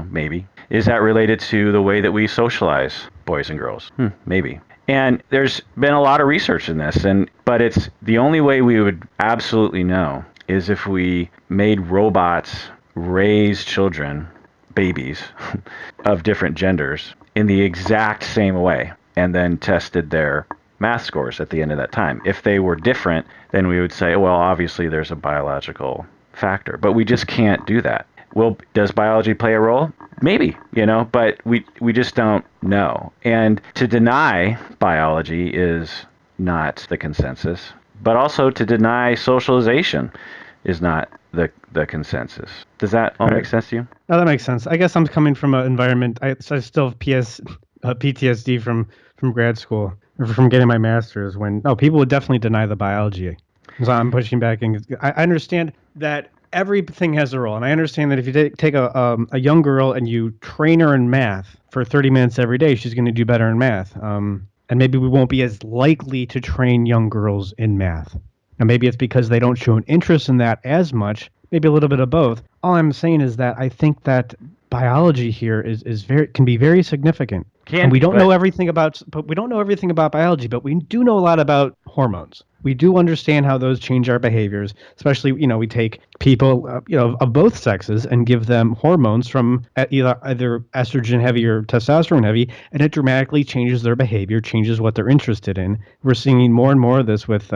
[SPEAKER 3] Maybe. Is that related to the way that we socialize boys and girls? Maybe. And there's been a lot of research in this, but it's the only way we would absolutely know is if we made robots raise children, babies, of different genders in the exact same way, and then tested their math scores at the end of that time. If they were different, then we would say, well, obviously there's a biological factor, but we just can't do that. Well, does biology play a role? Maybe, but we just don't know. And to deny biology is not the consensus, but also to deny socialization is not the consensus. Does that all make sense to you?
[SPEAKER 2] No, that makes sense. I guess I'm coming from an environment, I still have PTSD from grad school, or from getting my master's, when people would definitely deny the biology. So I'm pushing back. And I understand that everything has a role. And I understand that if you take a young girl and you train her in math for 30 minutes every day, she's going to do better in math. And maybe we won't be as likely to train young girls in math. Now, maybe it's because they don't show an interest in that as much, maybe a little bit of both. All I'm saying is that I think that biology here can be very significant. And we don't know everything about biology, but we do know a lot about hormones. We do understand how those change our behaviors, especially, we take people, of both sexes and give them hormones from either estrogen heavy or testosterone heavy, and it dramatically changes their behavior, changes what they're interested in. We're seeing more and more of this with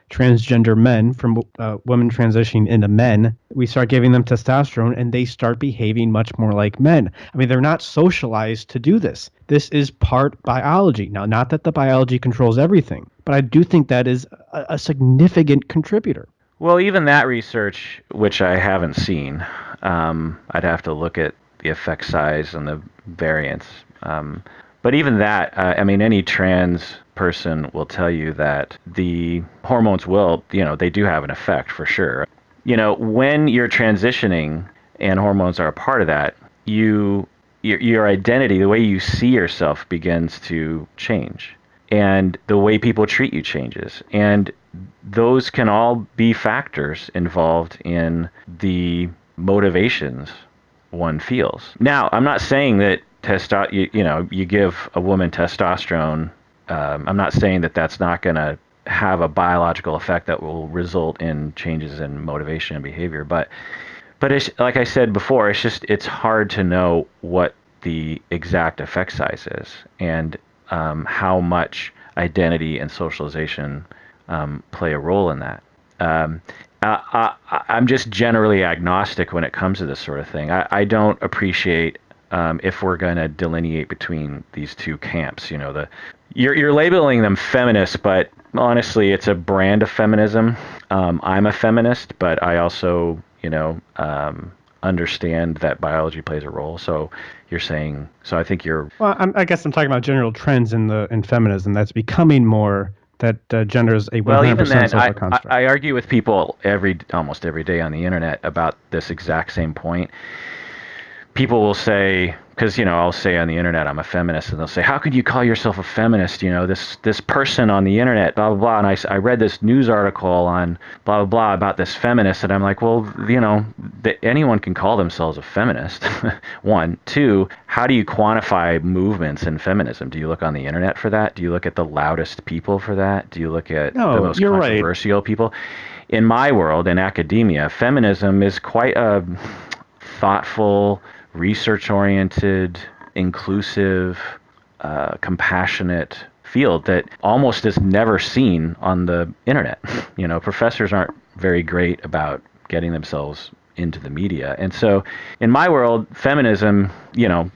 [SPEAKER 2] transgender men, from women transitioning into men. We start giving them testosterone and they start behaving much more like men. I mean, they're not socialized to do this. This is part biology. Now, not that the biology controls everything, but I do think that is a significant contributor.
[SPEAKER 3] Well, even that research, which I haven't seen, I'd have to look at the effect size and the variance. But even that, I mean, any trans person will tell you that the hormones they do have an effect for sure. When you're transitioning and hormones are a part of that, your identity, the way you see yourself begins to change. And the way people treat you changes. And those can all be factors involved in the motivations one feels. Now, I'm not saying that you give a woman testosterone. I'm not saying that that's not going to have a biological effect that will result in changes in motivation and behavior. But it's, like I said before, it's hard to know what the exact effect size is and how much identity and socialization play a role in that. I'm just generally agnostic when it comes to this sort of thing. I don't appreciate if we're going to delineate between these two camps. You're labeling them feminists, but honestly, it's a brand of feminism. I'm a feminist, but I also, understand that biology plays a role. So you're saying, so I think you're.
[SPEAKER 2] Well, I guess I'm talking about general trends in feminism that's becoming more that gender is a 100% social construct.
[SPEAKER 3] I argue with people almost every day on the internet about this exact same point. People will say, because I'll say on the internet I'm a feminist, and they'll say, "How could you call yourself a feminist? This person on the internet, blah blah blah." And I read this news article on blah blah blah about this feminist, and I'm like, well, anyone can call themselves a feminist. One, two, how do you quantify movements in feminism? Do you look on the internet for that? Do you look at the loudest people for that? Do you look at the most controversial people? In my world, in academia, feminism is quite a thoughtful, research-oriented, inclusive, compassionate field that almost is never seen on the internet. Professors aren't very great about getting themselves into the media. And so in my world, feminism,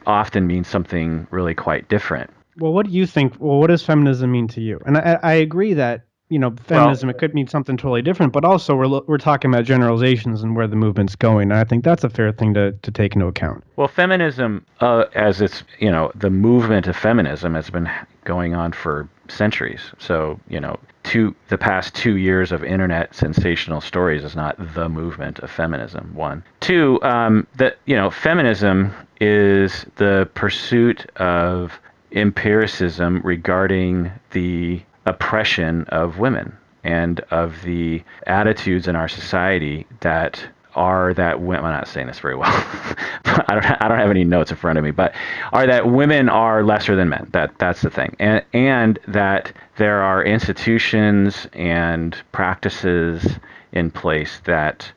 [SPEAKER 3] often means something really quite different.
[SPEAKER 2] Well, what do you think? Well, what does feminism mean to you? And I agree that feminism, it could mean something totally different, but also we're talking about generalizations and where the movement's going. And I think that's a fair thing to take into account.
[SPEAKER 3] Well, feminism, as it's, the movement of feminism has been going on for centuries. So, the past 2 years of internet sensational stories is not the movement of feminism, one. Two, feminism is the pursuit of empiricism regarding the oppression of women and of the attitudes in our society that are that women. I'm not saying this very well. I don't have any notes in front of me, but are that women are lesser than men. That's the thing, and that there are institutions and practices in place that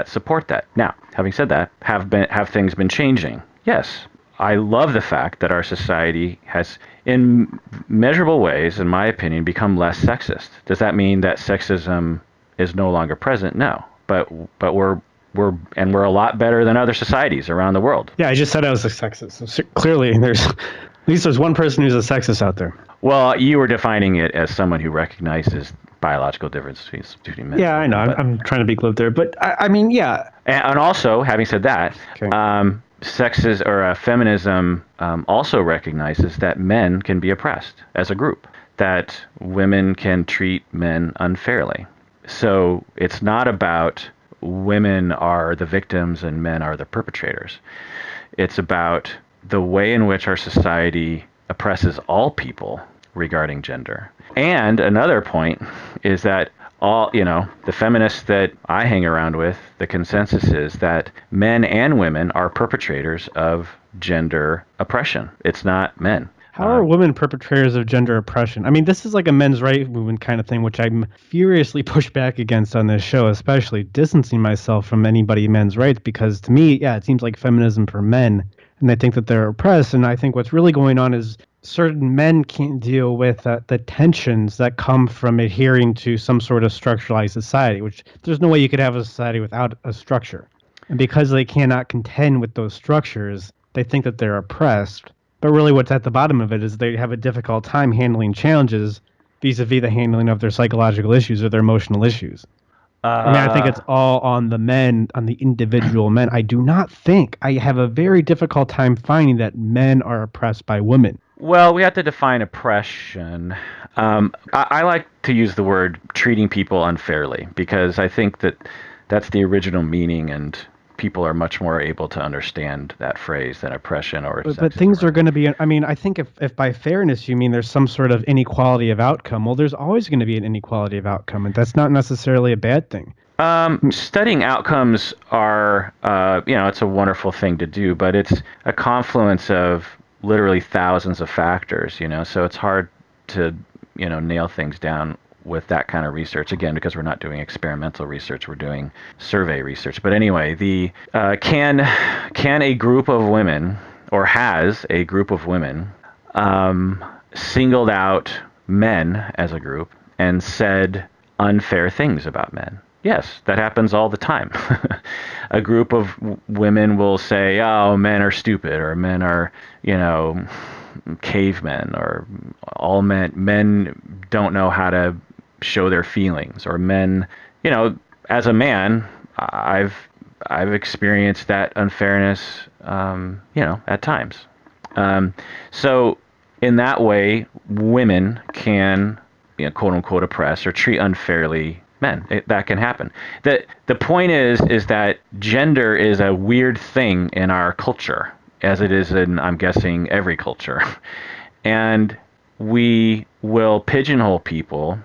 [SPEAKER 3] support that. Now, having said that, have things been changing? Yes. I love the fact that our society has, in measurable ways, in my opinion, become less sexist. Does that mean that sexism is no longer present? No, but we're a lot better than other societies around the world.
[SPEAKER 2] Yeah, I just said I was a sexist. So clearly, at least there's one person who's a sexist out there.
[SPEAKER 3] Well, you were defining it as someone who recognizes biological differences between men.
[SPEAKER 2] Yeah, I know. I'm trying to be glib there, but I mean, yeah.
[SPEAKER 3] And also, having said that, okay. Feminism also recognizes that men can be oppressed as a group, that women can treat men unfairly. So it's not about women are the victims and men are the perpetrators. It's about the way in which our society oppresses all people regarding gender. And another point is that the feminists that I hang around with, the consensus is that men and women are perpetrators of gender oppression. It's not men.
[SPEAKER 2] How are women perpetrators of gender oppression? I mean, this is like a men's rights movement kind of thing, which I'm furiously pushed back against on this show, especially distancing myself from anybody men's rights, because to me, yeah, it seems like feminism for men, and I think that they're oppressed. And I think what's really going on is certain men can't deal with the tensions that come from adhering to some sort of structuralized society, which there's no way you could have a society without a structure. And because they cannot contend with those structures, they think that they're oppressed. But really what's at the bottom of it is they have a difficult time handling challenges vis-a-vis the handling of their psychological issues or their emotional issues. I mean, I think it's all on the men, on the individual men. I do not think, I have a very difficult time finding that men are oppressed by women.
[SPEAKER 3] Well, we have to define oppression. I like to use the word treating people unfairly because I think that that's the original meaning, and people are much more able to understand that phrase than oppression or
[SPEAKER 2] But things are going to be, I mean, I think if by fairness you mean there's some sort of inequality of outcome, well, there's always going to be an inequality of outcome, and that's not necessarily a bad thing.
[SPEAKER 3] Studying outcomes are, it's a wonderful thing to do, but it's a confluence of literally thousands of factors, so it's hard to, nail things down with that kind of research, again, because we're not doing experimental research, we're doing survey research. But anyway, can a group of women, or has a group of women, singled out men as a group and said unfair things about men? Yes, that happens all the time. A group of women will say, oh, men are stupid, or men are, cavemen, or all men don't know how to show their feelings, or men, as a man, I've experienced that unfairness, at times. So in that way, women can, quote unquote, oppress or treat unfairly men. That can happen. The point is that gender is a weird thing in our culture, as it is in, I'm guessing, every culture. And we will pigeonhole people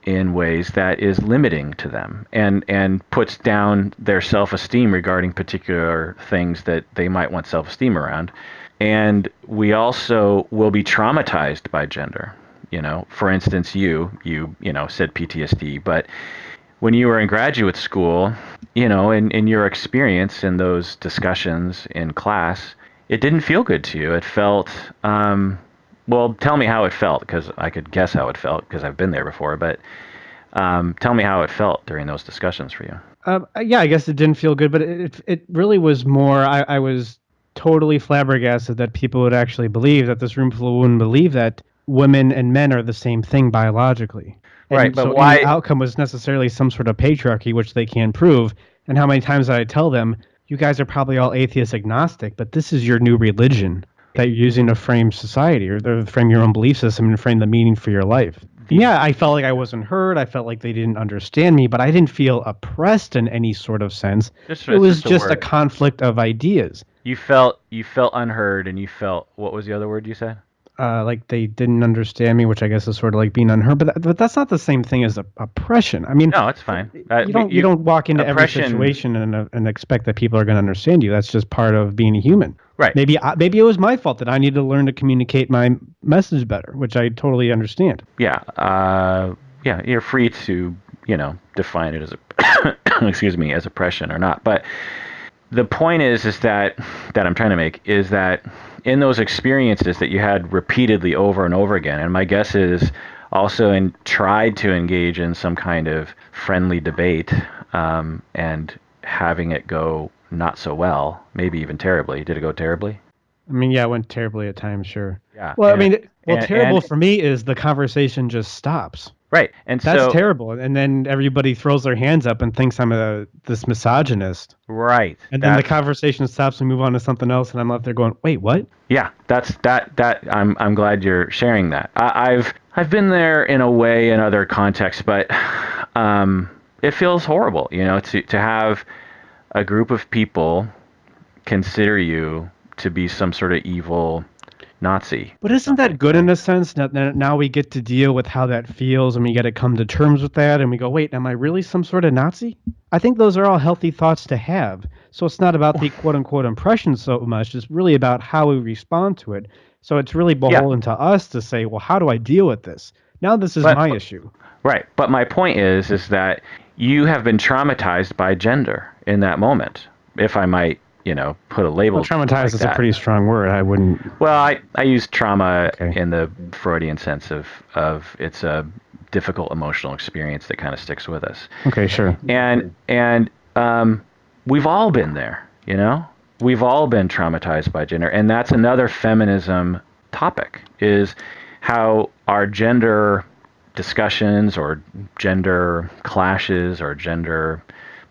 [SPEAKER 3] in ways that is limiting to them, and puts down their self-esteem regarding particular things that they might want self-esteem around. And we also will be traumatized by gender. For instance, you said PTSD, but when you were in graduate school, in your experience in those discussions in class, it didn't feel good to you. It felt, well, tell me how it felt, because I could guess how it felt because I've been there before, but tell me how it felt during those discussions for you.
[SPEAKER 2] Yeah, I guess it didn't feel good, but it really was more, I was totally flabbergasted that people would actually believe, that this room full of women believe that women and men are the same thing biologically. And
[SPEAKER 3] right, but
[SPEAKER 2] so
[SPEAKER 3] why?
[SPEAKER 2] the outcome was necessarily some sort of patriarchy, which they can't prove. And how many times did I tell them, you guys are probably all atheist agnostic, but this is your new religion that you're using to frame society, or to frame your own belief system and frame the meaning for your life. Yeah, I felt like I wasn't heard. I felt like they didn't understand me, but I didn't feel oppressed in any sort of sense. It was just a conflict of ideas.
[SPEAKER 3] You felt unheard, and you felt, what was the other word you said?
[SPEAKER 2] Like they didn't understand me, which I guess is sort of like being unheard. But that's not the same thing as oppression. I mean,
[SPEAKER 3] no, it's fine.
[SPEAKER 2] You don't walk into every situation and expect that people are going to understand you. That's just part of being a human.
[SPEAKER 3] Right.
[SPEAKER 2] Maybe it was my fault that I need to learn to communicate my message better, which I totally understand.
[SPEAKER 3] Yeah. You're free to, define it as excuse me, as oppression or not. But the point is that I'm trying to make is that in those experiences that you had repeatedly over and over again, and my guess is also tried to engage in some kind of friendly debate, and having it go not so well, maybe even terribly. Did it go terribly?
[SPEAKER 2] I mean, yeah, it went terribly at times, sure.
[SPEAKER 3] Yeah.
[SPEAKER 2] Well, terrible for me is the conversation just stops.
[SPEAKER 3] Right. And
[SPEAKER 2] that's terrible. And then everybody throws their hands up and thinks I'm this misogynist.
[SPEAKER 3] Right.
[SPEAKER 2] And then the conversation stops and move on to something else, and I'm left there going, wait, what?
[SPEAKER 3] Yeah, I'm glad you're sharing that. I've been there in a way in other contexts, but it feels horrible, to have a group of people consider you to be some sort of evil Nazi.
[SPEAKER 2] But isn't that good in a sense? Now we get to deal with how that feels, and we got to come to terms with that, and we go, wait, am I really some sort of Nazi? I think those are all healthy thoughts to have. So it's not about the quote-unquote impression so much. It's really about how we respond to it. So it's really beholden to us to say, well, how do I deal with this? Now this is my issue.
[SPEAKER 3] Right. But my point is that you have been traumatized by gender in that moment, if I might, put a label.
[SPEAKER 2] Well, traumatized
[SPEAKER 3] like
[SPEAKER 2] is a pretty strong word. I wouldn't.
[SPEAKER 3] Well, I use trauma in the Freudian sense of it's a difficult emotional experience that kind of sticks with us.
[SPEAKER 2] Okay, sure.
[SPEAKER 3] And we've all been there, We've all been traumatized by gender, and that's another feminism topic, is how our gender discussions or gender clashes or gender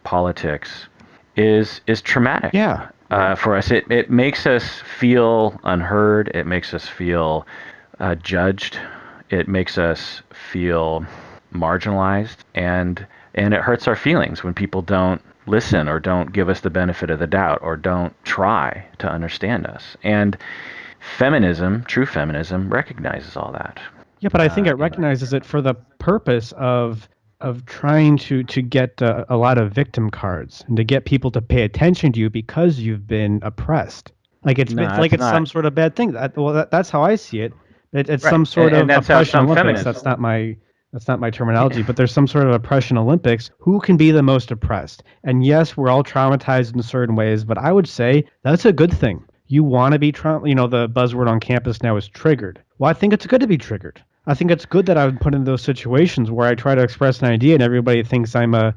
[SPEAKER 3] politics is traumatic.
[SPEAKER 2] Yeah.
[SPEAKER 3] For us, it makes us feel unheard. It makes us feel judged. It makes us feel marginalized, and it hurts our feelings when people don't listen or don't give us the benefit of the doubt or don't try to understand us. And feminism, true feminism, recognizes all that.
[SPEAKER 2] Yeah, but I think it recognizes it for the purpose of trying to get a lot of victim cards and to get people to pay attention to you because you've been oppressed. Like it's some sort of bad thing. That's how I see it. It's some sort of oppression Olympics. That's not my terminology, but there's some sort of oppression Olympics. Who can be the most oppressed? And yes, we're all traumatized in certain ways, but I would say that's a good thing. You want to be the buzzword on campus now is triggered. Well, I think it's good to be triggered. I think it's good that I would put in those situations where I try to express an idea and everybody thinks I'm a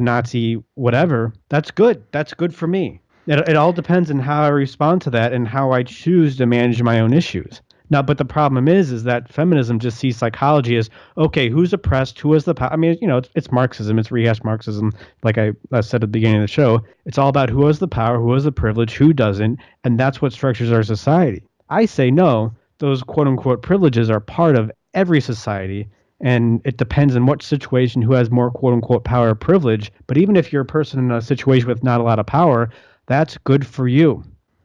[SPEAKER 2] Nazi, whatever. That's good. That's good for me. It all depends on how I respond to that and how I choose to manage my own issues. Now, but the problem is that feminism just sees psychology as, okay, who's oppressed, who has the power? I mean, it's Marxism, it's rehashed Marxism, like I said at the beginning of the show. It's all about who has the power, who has the privilege, who doesn't, and that's what structures our society. I say no, those quote-unquote privileges are part of every society, and it depends on what situation, who has more quote-unquote power or privilege. But even if you're a person in a situation with not a lot of power, that's good for you.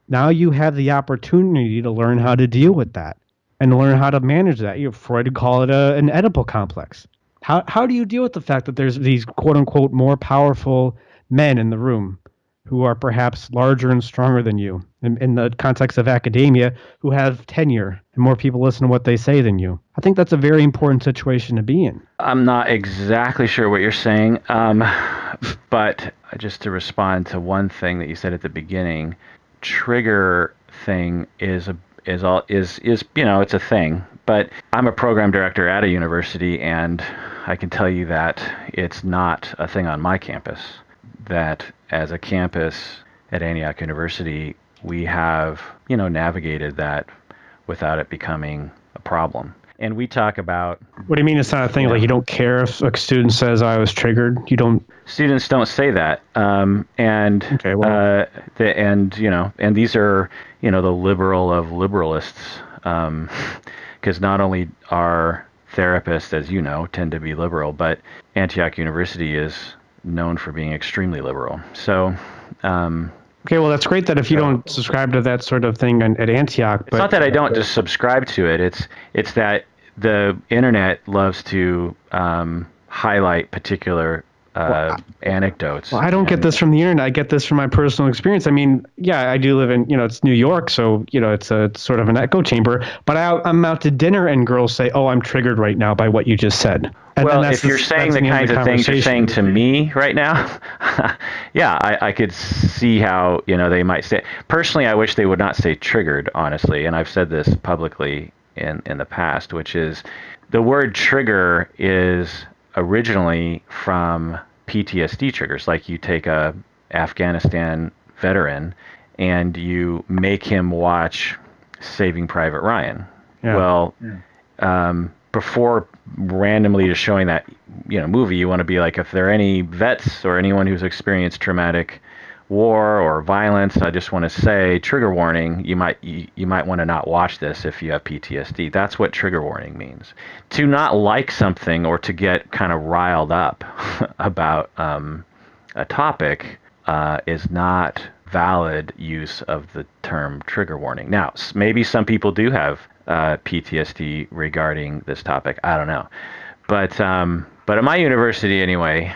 [SPEAKER 2] Now you have the opportunity to learn how to deal with that and learn how to manage that. Freud would call it an Oedipal complex. How do you deal with the fact that there's these quote-unquote more powerful men in the room who are perhaps larger and stronger than you in the context of academia, who have tenure and more people listen to what they say than you? I think that's a very important situation to be in.
[SPEAKER 3] I'm not exactly sure what you're saying, but just to respond to one thing that you said at the beginning, trigger thing is it's a thing. But I'm a program director at a university, and I can tell you that it's not a thing on my campus. That as a campus at Antioch University, we have, navigated that without it becoming a problem. And we talk about...
[SPEAKER 2] What do you mean it's not a thing? Like you don't care if a student says I was triggered? You don't...
[SPEAKER 3] Students don't say that. And these are, the liberal of liberalists. Because not only are therapists, as you know, tend to be liberal, but Antioch University is known for being extremely liberal. So...
[SPEAKER 2] okay, well, that's great that if you don't subscribe to that sort of thing at Antioch.
[SPEAKER 3] It's not that I don't just subscribe to it. It's that the internet loves to highlight particular anecdotes.
[SPEAKER 2] Well, I don't get this from the internet. I get this from my personal experience. I mean, yeah, I do live in, it's New York, so, it's a sort of an echo chamber. But I'm out to dinner and girls say, oh, I'm triggered right now by what you just said. And
[SPEAKER 3] if you're saying the kinds of things you're saying to me right now, yeah, I could see how, they might say. Personally, I wish they would not say triggered, honestly. And I've said this publicly in the past, which is the word trigger is originally from PTSD triggers. Like you take a Afghanistan veteran and you make him watch Saving Private Ryan. Yeah. Well, before randomly just showing that movie, you want to be like, if there are any vets or anyone who's experienced traumatic war or violence, I just want to say, trigger warning, you might want to not watch this if you have PTSD. That's what trigger warning means. To not like something or to get kind of riled up about a topic is not valid use of the term trigger warning. Now, maybe some people do have PTSD regarding this topic. I don't know. But at my university anyway,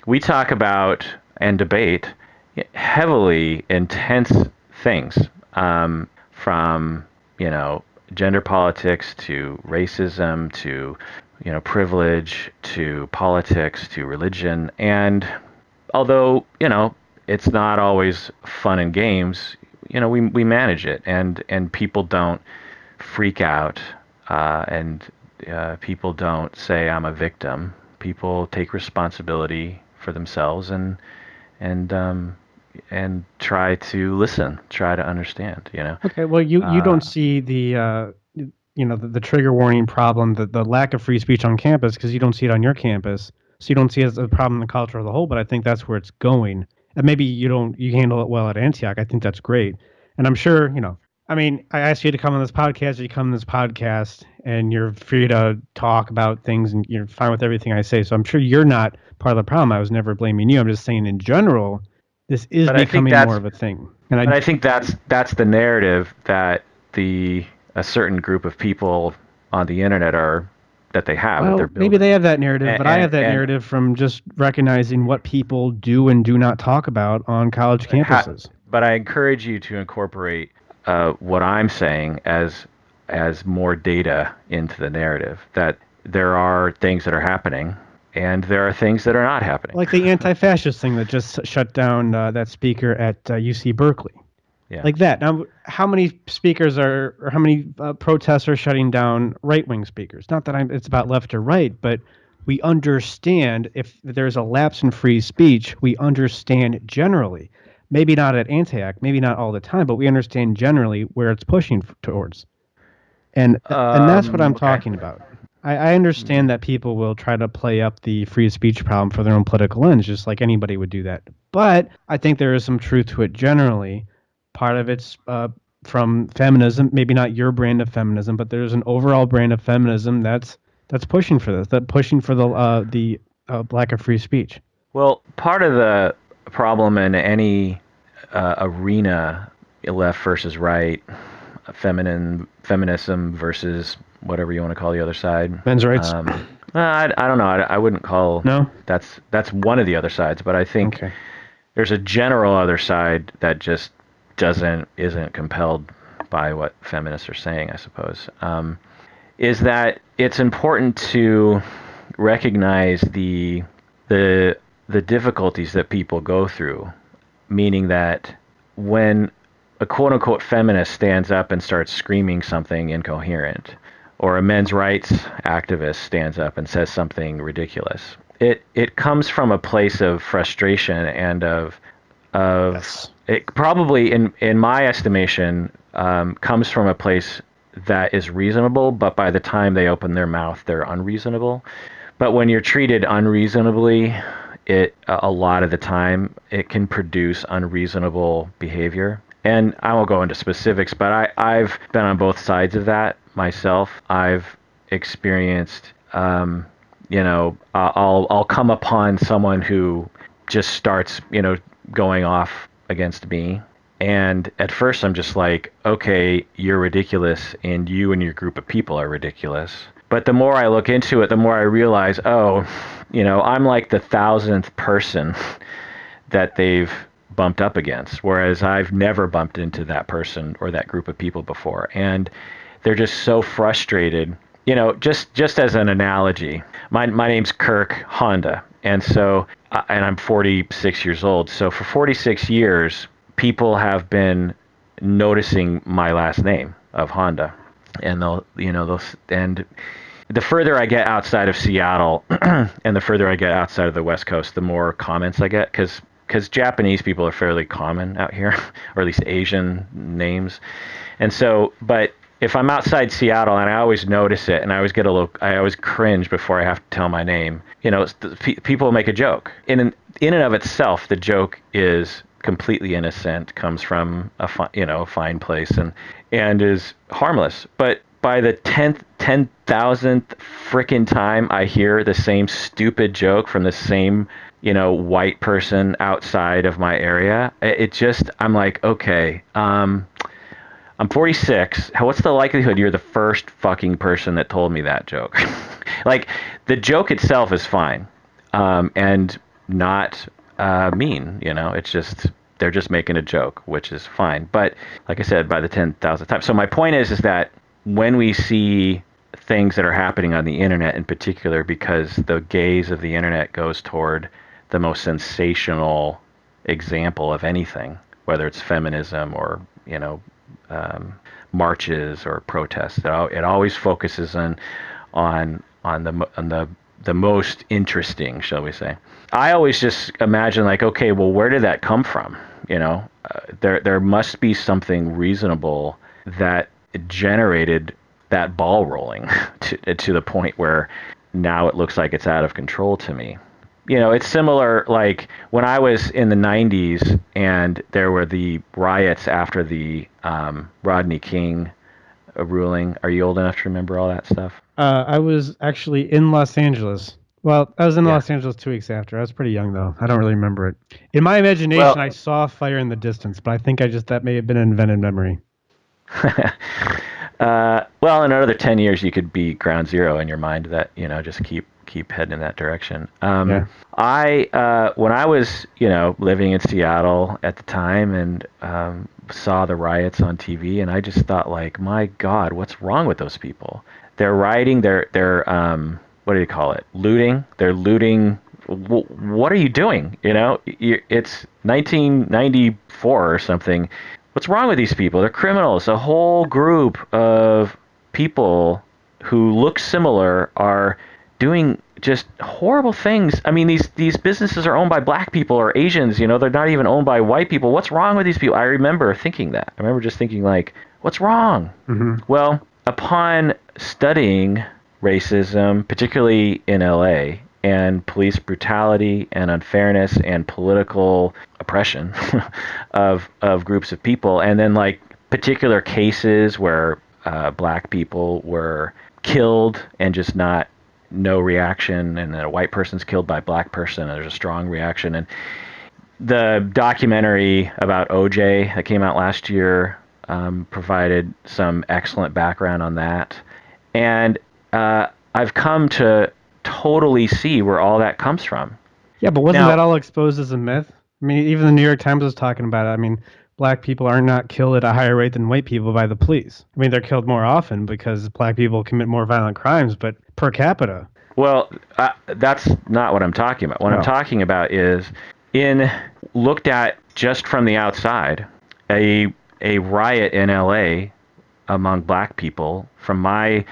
[SPEAKER 3] we talk about and debate heavily intense things, from, gender politics to racism to, privilege to politics to religion. And although, it's not always fun and games, we manage it, and people don't freak out, and people don't say I'm a victim. People take responsibility for themselves and try to listen, try to understand.
[SPEAKER 2] Okay, well, you don't see the trigger warning problem, the lack of free speech on campus, because you don't see it on your campus, so you don't see it as a problem in the culture as a whole. But I think that's where it's going, and maybe you handle it well at Antioch. I think that's great, and I'm sure I mean, I asked you to come on this podcast. You come on this podcast, and you're free to talk about things, and you're fine with everything I say. So I'm sure you're not part of the problem. I was never blaming you. I'm just saying, in general, this is becoming more of a thing. And
[SPEAKER 3] I think that's the narrative that a certain group of people on the internet that they have.
[SPEAKER 2] Well,
[SPEAKER 3] that they're building.
[SPEAKER 2] Maybe they have that narrative, but I have that narrative from just recognizing what people do and do not talk about on college campuses.
[SPEAKER 3] But I encourage you to incorporate what I'm saying as more data into the narrative, that there are things that are happening and there are things that are not happening.
[SPEAKER 2] Like the anti-fascist thing that just shut down that speaker at UC Berkeley.
[SPEAKER 3] Yeah.
[SPEAKER 2] Like that. Now, how many speakers or how many protests are shutting down right-wing speakers? Not that it's about left or right, but we understand if there's a lapse in free speech, we understand generally. Maybe not at Antioch, maybe not all the time, but we understand generally where it's pushing towards. And that's what I'm talking about. I understand that people will try to play up the free speech problem for their own political ends, just like anybody would do that. But I think there is some truth to it generally. Part of it's from feminism, maybe not your brand of feminism, but there's an overall brand of feminism that's pushing for this, that's pushing for the lack of free speech.
[SPEAKER 3] Well, part of the problem in any arena, left versus right, feminism versus whatever you want to call the other side.
[SPEAKER 2] Men's rights.
[SPEAKER 3] I don't know. I wouldn't call.
[SPEAKER 2] No.
[SPEAKER 3] That's one of the other sides, but I think there's a general other side that just isn't compelled by what feminists are saying, I suppose. Is that it's important to recognize the difficulties that people go through, meaning that when a quote-unquote feminist stands up and starts screaming something incoherent, or a men's rights activist stands up and says something ridiculous, it comes from a place of frustration and of
[SPEAKER 2] yes.
[SPEAKER 3] It probably, in my estimation, comes from a place that is reasonable, but by the time they open their mouth, they're unreasonable. But when you're treated unreasonably, a lot of the time it can produce unreasonable behavior. And I won't go into specifics, but I've been on both sides of that myself. I've experienced, I'll come upon someone who just starts, going off against me. And at first I'm just like, okay, you're ridiculous, and you and your group of people are ridiculous. But the more I look into it, the more I realize, I'm like the 1,000th person that they've bumped up against, whereas I've never bumped into that person or that group of people before. And they're just so frustrated. Just as an analogy, my name's Kirk Honda, and so and I'm 46 years old. So for 46 years, people have been noticing my last name of Honda, and and the further I get outside of Seattle, and the further I get outside of the West Coast, the more comments I get, because Japanese people are fairly common out here, or at least Asian names, and so, but if I'm outside Seattle, and I always notice it, and I always cringe before I have to tell my name. People make a joke. In and of itself, the joke is completely innocent, comes from a fine place, and is harmless. But by the 10,000th frickin' time I hear the same stupid joke from the same white person outside of my area, it just, I'm like, okay, I'm 46. What's the likelihood you're the first fucking person that told me that joke? Like, the joke itself is fine, and not mean. It's just they're just making a joke, which is fine. But like I said, by the 10,000th time. So my point is that when we see things that are happening on the internet in particular, because the gaze of the internet goes toward the most sensational example of anything, whether it's feminism or marches or protests. It always focuses on the most interesting, shall we say. I always just imagine, like, okay, well, where did that come from? There must be something reasonable that generated that ball rolling to the point where now it looks like it's out of control to me. It's similar, like when I was in the 90s and there were the riots after the Rodney King ruling. Are you old enough to remember all that stuff?
[SPEAKER 2] I was actually in Los Angeles. Well, I was in
[SPEAKER 3] Yeah.
[SPEAKER 2] Los Angeles 2 weeks after. I was pretty young, though. I don't really remember it. In my imagination,
[SPEAKER 3] Well,
[SPEAKER 2] I saw fire in the distance, but I think that may have been an invented memory.
[SPEAKER 3] Well, in another 10 years, you could be ground zero in your mind that, just keep heading in that direction.
[SPEAKER 2] Yeah.
[SPEAKER 3] When I was, living in Seattle at the time and saw the riots on TV, and I just thought, like, my God, what's wrong with those people? They're rioting, they're what do you call it? Looting. They're looting. What are you doing? It's 1994 or something. What's wrong with these people? They're criminals. A whole group of people who look similar are doing just horrible things. I mean, these businesses are owned by black people or Asians. They're not even owned by white people. What's wrong with these people? I remember thinking that. I remember just thinking, like, what's wrong?
[SPEAKER 2] Mm-hmm.
[SPEAKER 3] Well, upon studying racism, particularly in LA, and police brutality and unfairness and political oppression of groups of people, and then, like, particular cases where black people were killed and just no reaction, and then a white person's killed by a black person and there's a strong reaction. And the documentary about OJ that came out last year provided some excellent background on that. And I've come to totally see where all that comes from.
[SPEAKER 2] Yeah, but wasn't that all exposed as a myth? I mean, even the New York Times was talking about it. I mean, black people are not killed at a higher rate than white people by the police. I mean, they're killed more often because black people commit more violent crimes, but per capita.
[SPEAKER 3] Well, that's not what I'm talking about. What I'm talking about is, looked at just from the outside, a riot in LA among black people, from my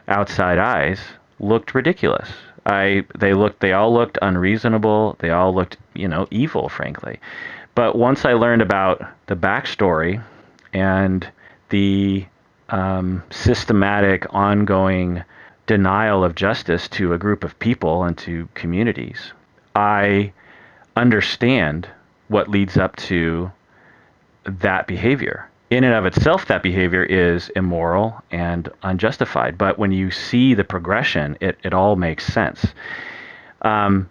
[SPEAKER 3] outside eyes, looked ridiculous. They all looked unreasonable. They all looked, evil, frankly. But once I learned about the backstory and the systematic, ongoing denial of justice to a group of people and to communities, I understand what leads up to that behavior. In and of itself, that behavior is immoral and unjustified. But when you see the progression, it all makes sense. I'm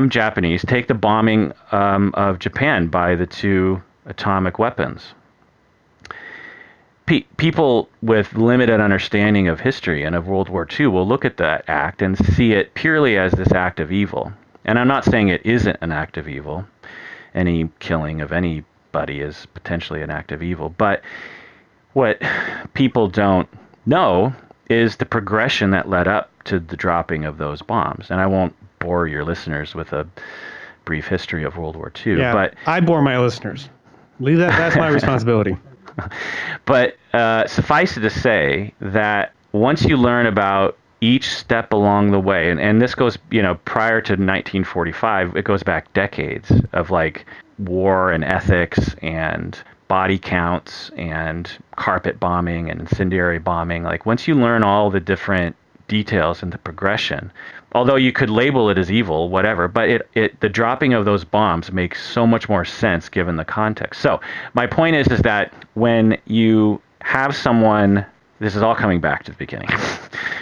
[SPEAKER 3] Japanese. Take the bombing of Japan by the 2 atomic weapons. People with limited understanding of history and of World War II will look at that act and see it purely as this act of evil. And I'm not saying it isn't an act of evil. Any killing of anybody is potentially an act of evil. But what people don't know is the progression that led up to the dropping of those bombs. And I won't bore your listeners with a brief history of World War II.
[SPEAKER 2] Yeah, but I bore my listeners. Leave that. That's my responsibility.
[SPEAKER 3] But suffice it to say that once you learn about each step along the way, and this goes, prior to 1945, it goes back decades of, like, war and ethics and body counts and carpet bombing and incendiary bombing. Like, once you learn all the different details and the progression, although you could label it as evil, whatever, but the dropping of those bombs makes so much more sense given the context. So my point is that when you have someone, this is all coming back to the beginning,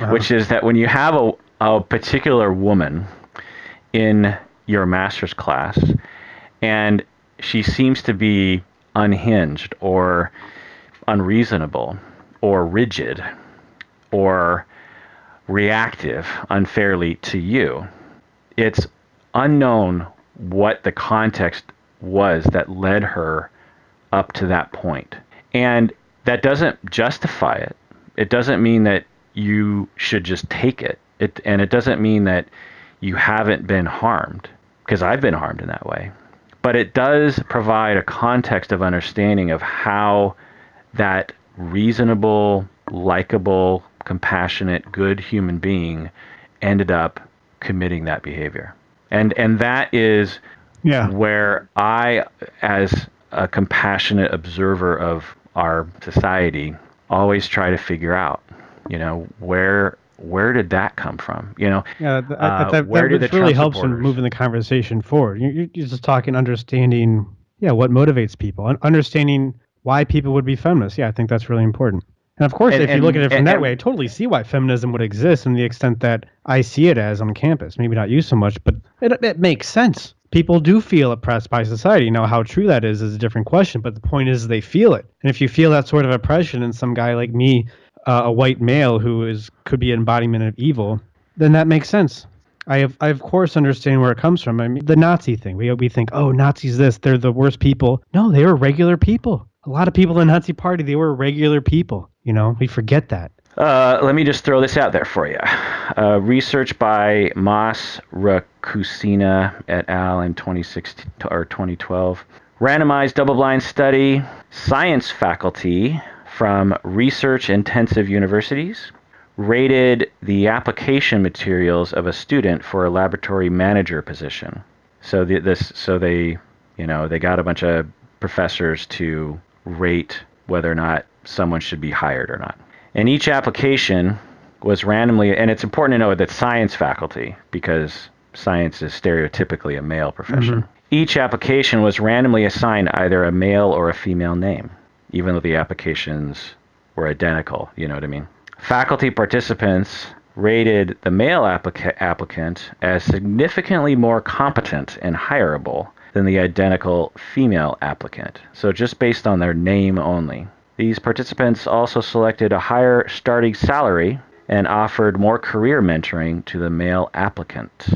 [SPEAKER 3] which is that when you have a particular woman in your master's class, and she seems to be unhinged or unreasonable or rigid or reactive unfairly to you, it's unknown what the context was that led her up to that point. And that doesn't justify it. It doesn't mean that you should just take it. And it doesn't mean that you haven't been harmed, because I've been harmed in that way. But it does provide a context of understanding of how that reasonable, likable, compassionate, good human being ended up committing that behavior. And that is where I, as a compassionate observer of our society, always try to figure out, where did that come from?
[SPEAKER 2] That really helps in moving the conversation forward. You're just talking, understanding, what motivates people, understanding why people would be feminists. Yeah, I think that's really important. And of course, if you look at it from that way, I totally see why feminism would exist in the extent that I see it as on campus. Maybe not you so much, but it makes sense. People do feel oppressed by society. Now, how true that is a different question, but the point is they feel it. And if you feel that sort of oppression in some guy like me, a white male who could be an embodiment of evil, then that makes sense. I of course understand where it comes from. I mean, the Nazi thing. We think, oh, Nazis they're the worst people. No, they were regular people. A lot of people in the Nazi Party, they were regular people. We forget that.
[SPEAKER 3] Let me just throw this out there for you. Research by Mas Rakusina et al. In 2016 or 2012. Randomized double-blind study, science faculty from research-intensive universities rated the application materials of a student for a laboratory manager position. So they got a bunch of professors to rate whether or not someone should be hired or not. And each application was randomly, and it's important to know that science faculty, because science is stereotypically a male profession. Mm-hmm. Each application was randomly assigned either a male or a female name, even though the applications were identical, you know what I mean? Faculty participants rated the male applicant as significantly more competent and hireable than the identical female applicant. So just based on their name only. These participants also selected a higher starting salary and offered more career mentoring to the male applicant.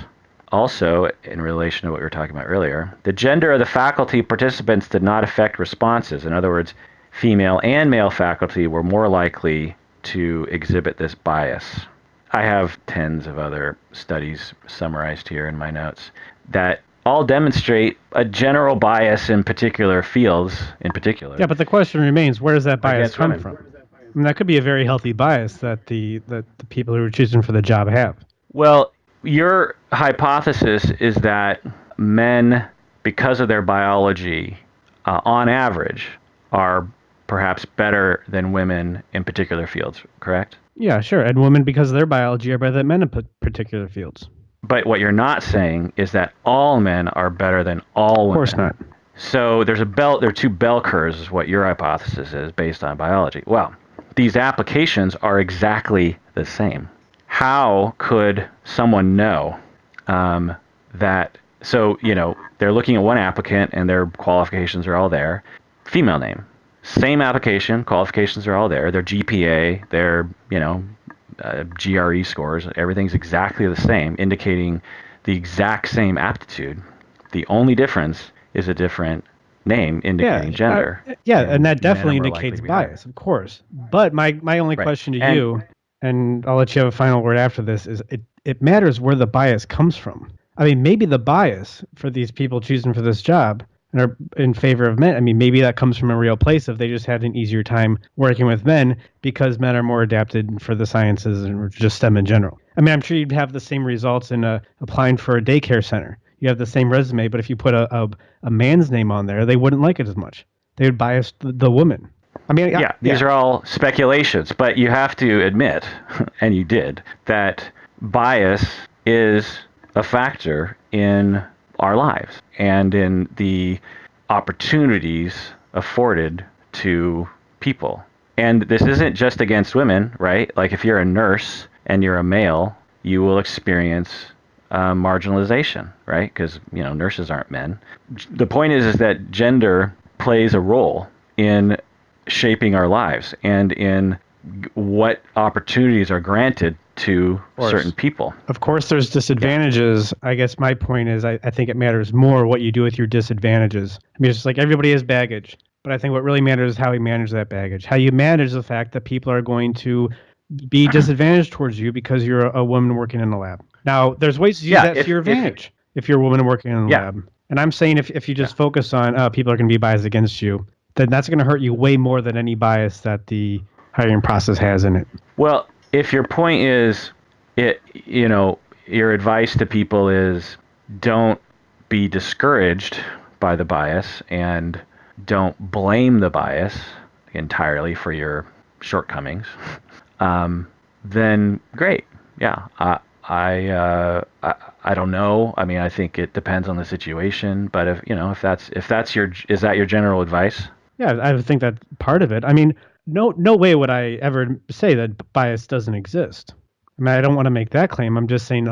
[SPEAKER 3] Also, in relation to what we were talking about earlier, the gender of the faculty participants did not affect responses. In other words, female and male faculty were more likely to exhibit this bias. I have tens of other studies summarized here in my notes that all demonstrate a general bias in particular fields in particular.
[SPEAKER 2] Yeah, but the question remains, where does that bias come from? I mean, that could be a very healthy bias that the people who are choosing for the job have.
[SPEAKER 3] Well, your hypothesis is that men, because of their biology, on average, are perhaps better than women in particular fields, correct?
[SPEAKER 2] Yeah, sure. And women, because of their biology, are better than men in particular fields.
[SPEAKER 3] But what you're not saying is that all men are better than all women.
[SPEAKER 2] Of course not.
[SPEAKER 3] So there are two bell curves, is what your hypothesis is based on biology. Well, these applications are exactly the same. How could someone know that? So, they're looking at one applicant and their qualifications are all there. Female name. Same application, qualifications are all there. Their GPA, their, GRE scores, everything's exactly the same, indicating the exact same aptitude. The only difference is a different name indicating gender.
[SPEAKER 2] And that definitely indicates bias, of course. But my only question to you, and I'll let you have a final word after this, is it matters where the bias comes from. I mean, maybe the bias for these people choosing for this job and are in favor of men, I mean, maybe that comes from a real place if they just had an easier time working with men because men are more adapted for the sciences and just STEM in general. I mean, I'm sure you'd have the same results in applying for a daycare center. You have the same resume, but if you put a man's name on there, they wouldn't like it as much. They would bias the woman. I mean,
[SPEAKER 3] these are all speculations, but you have to admit, and you did, that bias is a factor in our lives and in the opportunities afforded to people. And this isn't just against women, right? Like if you're a nurse and you're a male, you will experience marginalization, right? Because nurses aren't men. The point is that gender plays a role in shaping our lives and in what opportunities are granted to certain people.
[SPEAKER 2] Of course, there's disadvantages. Yeah. I guess my point is I think it matters more what you do with your disadvantages. I mean, it's just like everybody has baggage, but I think what really matters is how you manage that baggage, how you manage the fact that people are going to be disadvantaged towards you because you're a woman working in a lab. Now, there's ways to use that to your advantage if you're a woman working in a lab. And I'm saying if you just focus on people are going to be biased against you, then that's going to hurt you way more than any bias that the hiring process has in it.
[SPEAKER 3] Well, if your point is, your advice to people is don't be discouraged by the bias and don't blame the bias entirely for your shortcomings, then great. Yeah. I don't know. I mean, I think it depends on the situation, but if that's is that your general advice?
[SPEAKER 2] Yeah, I think that's part of it. I mean, no way would I ever say that bias doesn't exist. I mean, I don't want to make that claim. I'm just saying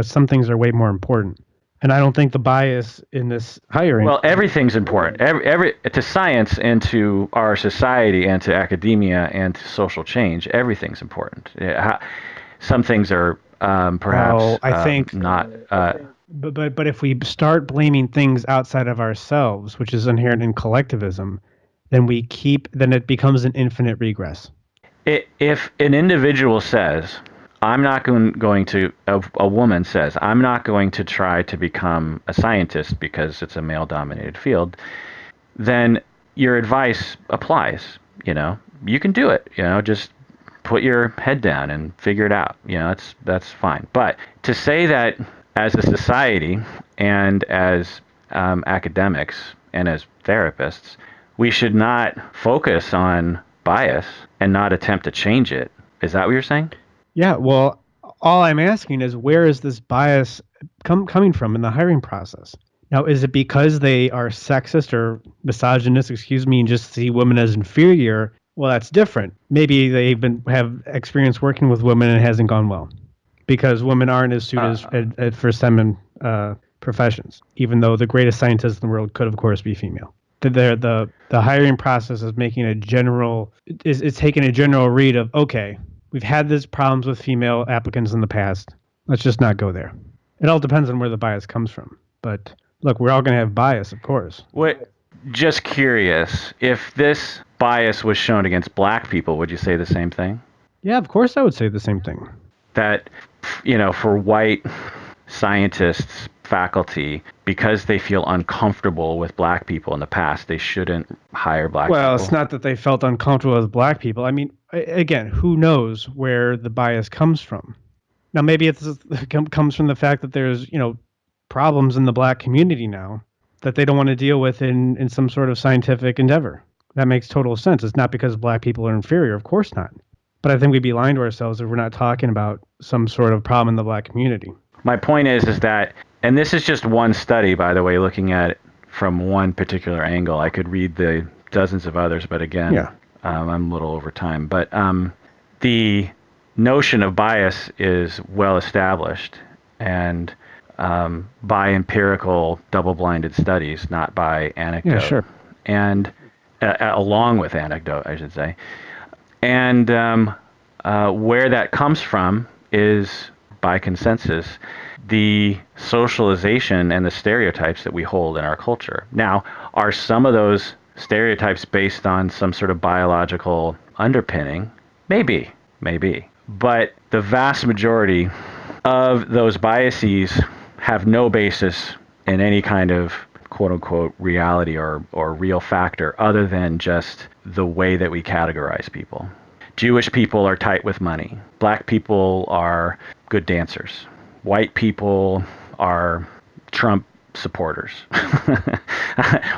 [SPEAKER 2] some things are way more important. And I don't think the bias in this hiring.
[SPEAKER 3] Well, everything's important. Every to science and to our society and to academia and to social change, everything's important. Some things are perhaps
[SPEAKER 2] I think
[SPEAKER 3] not.
[SPEAKER 2] But if we start blaming things outside of ourselves, which is inherent in collectivism, then it becomes an infinite regress.
[SPEAKER 3] If an individual says, I'm not going to, a woman says, I'm not going to try to become a scientist because it's a male-dominated field, then your advice applies. You can do it. Just put your head down and figure it out. That's fine. But to say that as a society and as academics and as therapists, we should not focus on bias and not attempt to change it. Is that what you're saying?
[SPEAKER 2] Yeah, well, all I'm asking is where is this bias coming from in the hiring process? Now, is it because they are sexist or misogynist, and just see women as inferior? Well, that's different. Maybe they have experience working with women and it hasn't gone well because women aren't as suited for STEM professions, even though the greatest scientist in the world could, of course, be female. The hiring process is making it's taking a general read of, okay, we've had these problems with female applicants in the past. Let's just not go there. It all depends on where the bias comes from. But look, we're all going to have bias, of course.
[SPEAKER 3] Just curious, if this bias was shown against black people, would you say the same thing?
[SPEAKER 2] Yeah, of course I would say the same thing.
[SPEAKER 3] That, for white scientists, faculty, because they feel uncomfortable with black people in the past, they shouldn't hire black people.
[SPEAKER 2] Well, it's not that they felt uncomfortable with black people. I mean, again, who knows where the bias comes from? Now, maybe it comes from the fact that there's, problems in the black community now that they don't want to deal with in some sort of scientific endeavor. That makes total sense. It's not because black people are inferior. Of course not. But I think we'd be lying to ourselves if we're not talking about some sort of problem in the black community.
[SPEAKER 3] My point is that, and this is just one study, by the way, looking at it from one particular angle. I could read the dozens of others, but again, I'm a little over time. But the notion of bias is well established, and by empirical double-blinded studies, not by anecdote.
[SPEAKER 2] Yeah, sure.
[SPEAKER 3] And along with anecdote, I should say. And where that comes from is, by consensus, the socialization and the stereotypes that we hold in our culture. Now, are some of those stereotypes based on some sort of biological underpinning? Maybe. But the vast majority of those biases have no basis in any kind of quote-unquote reality or real factor other than just the way that we categorize people. Jewish people are tight with money. Black people are good dancers. White people are Trump supporters.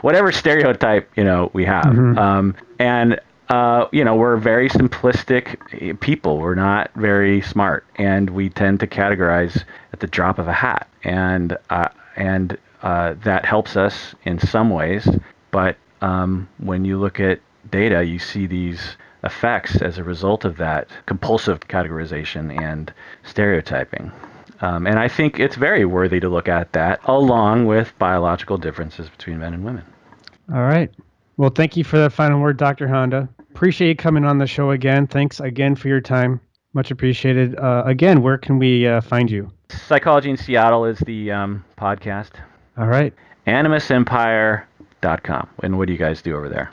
[SPEAKER 3] Whatever stereotype, we have. Mm-hmm. We're very simplistic people. We're not very smart, and we tend to categorize at the drop of a hat. And that helps us in some ways. But when you look at data, you see these effects as a result of that compulsive categorization and stereotyping. And I think it's very worthy to look at that, along with biological differences between men and women.
[SPEAKER 2] All right. Well, thank you for that final word, Dr. Honda. Appreciate you coming on the show again. Thanks again for your time. Much appreciated. Again, where can we find you?
[SPEAKER 3] Psychology in Seattle is the podcast.
[SPEAKER 2] All right.
[SPEAKER 3] AnimusEmpire.com. And what do you guys do over there?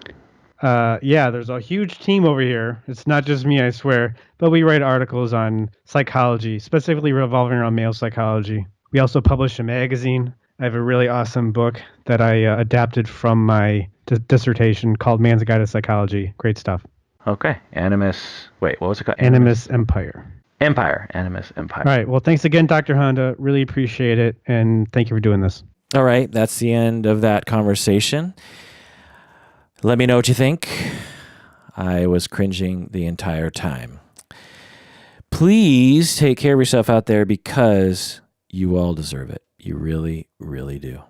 [SPEAKER 2] Yeah, there's a huge team over here. It's not just me, I swear. But we write articles on psychology, specifically revolving around male psychology. We also publish a magazine. I have a really awesome book that I adapted from my dissertation called Man's Guide to Psychology. Great stuff.
[SPEAKER 3] Okay. What was it called?
[SPEAKER 2] Animus Empire.
[SPEAKER 3] Animus Empire.
[SPEAKER 2] All right. Well, thanks again, Dr. Honda. Really appreciate it. And thank you for doing this.
[SPEAKER 1] All right. That's the end of that conversation. Let me know what you think. I was cringing the entire time. Please take care of yourself out there because you all deserve it. You really, really do.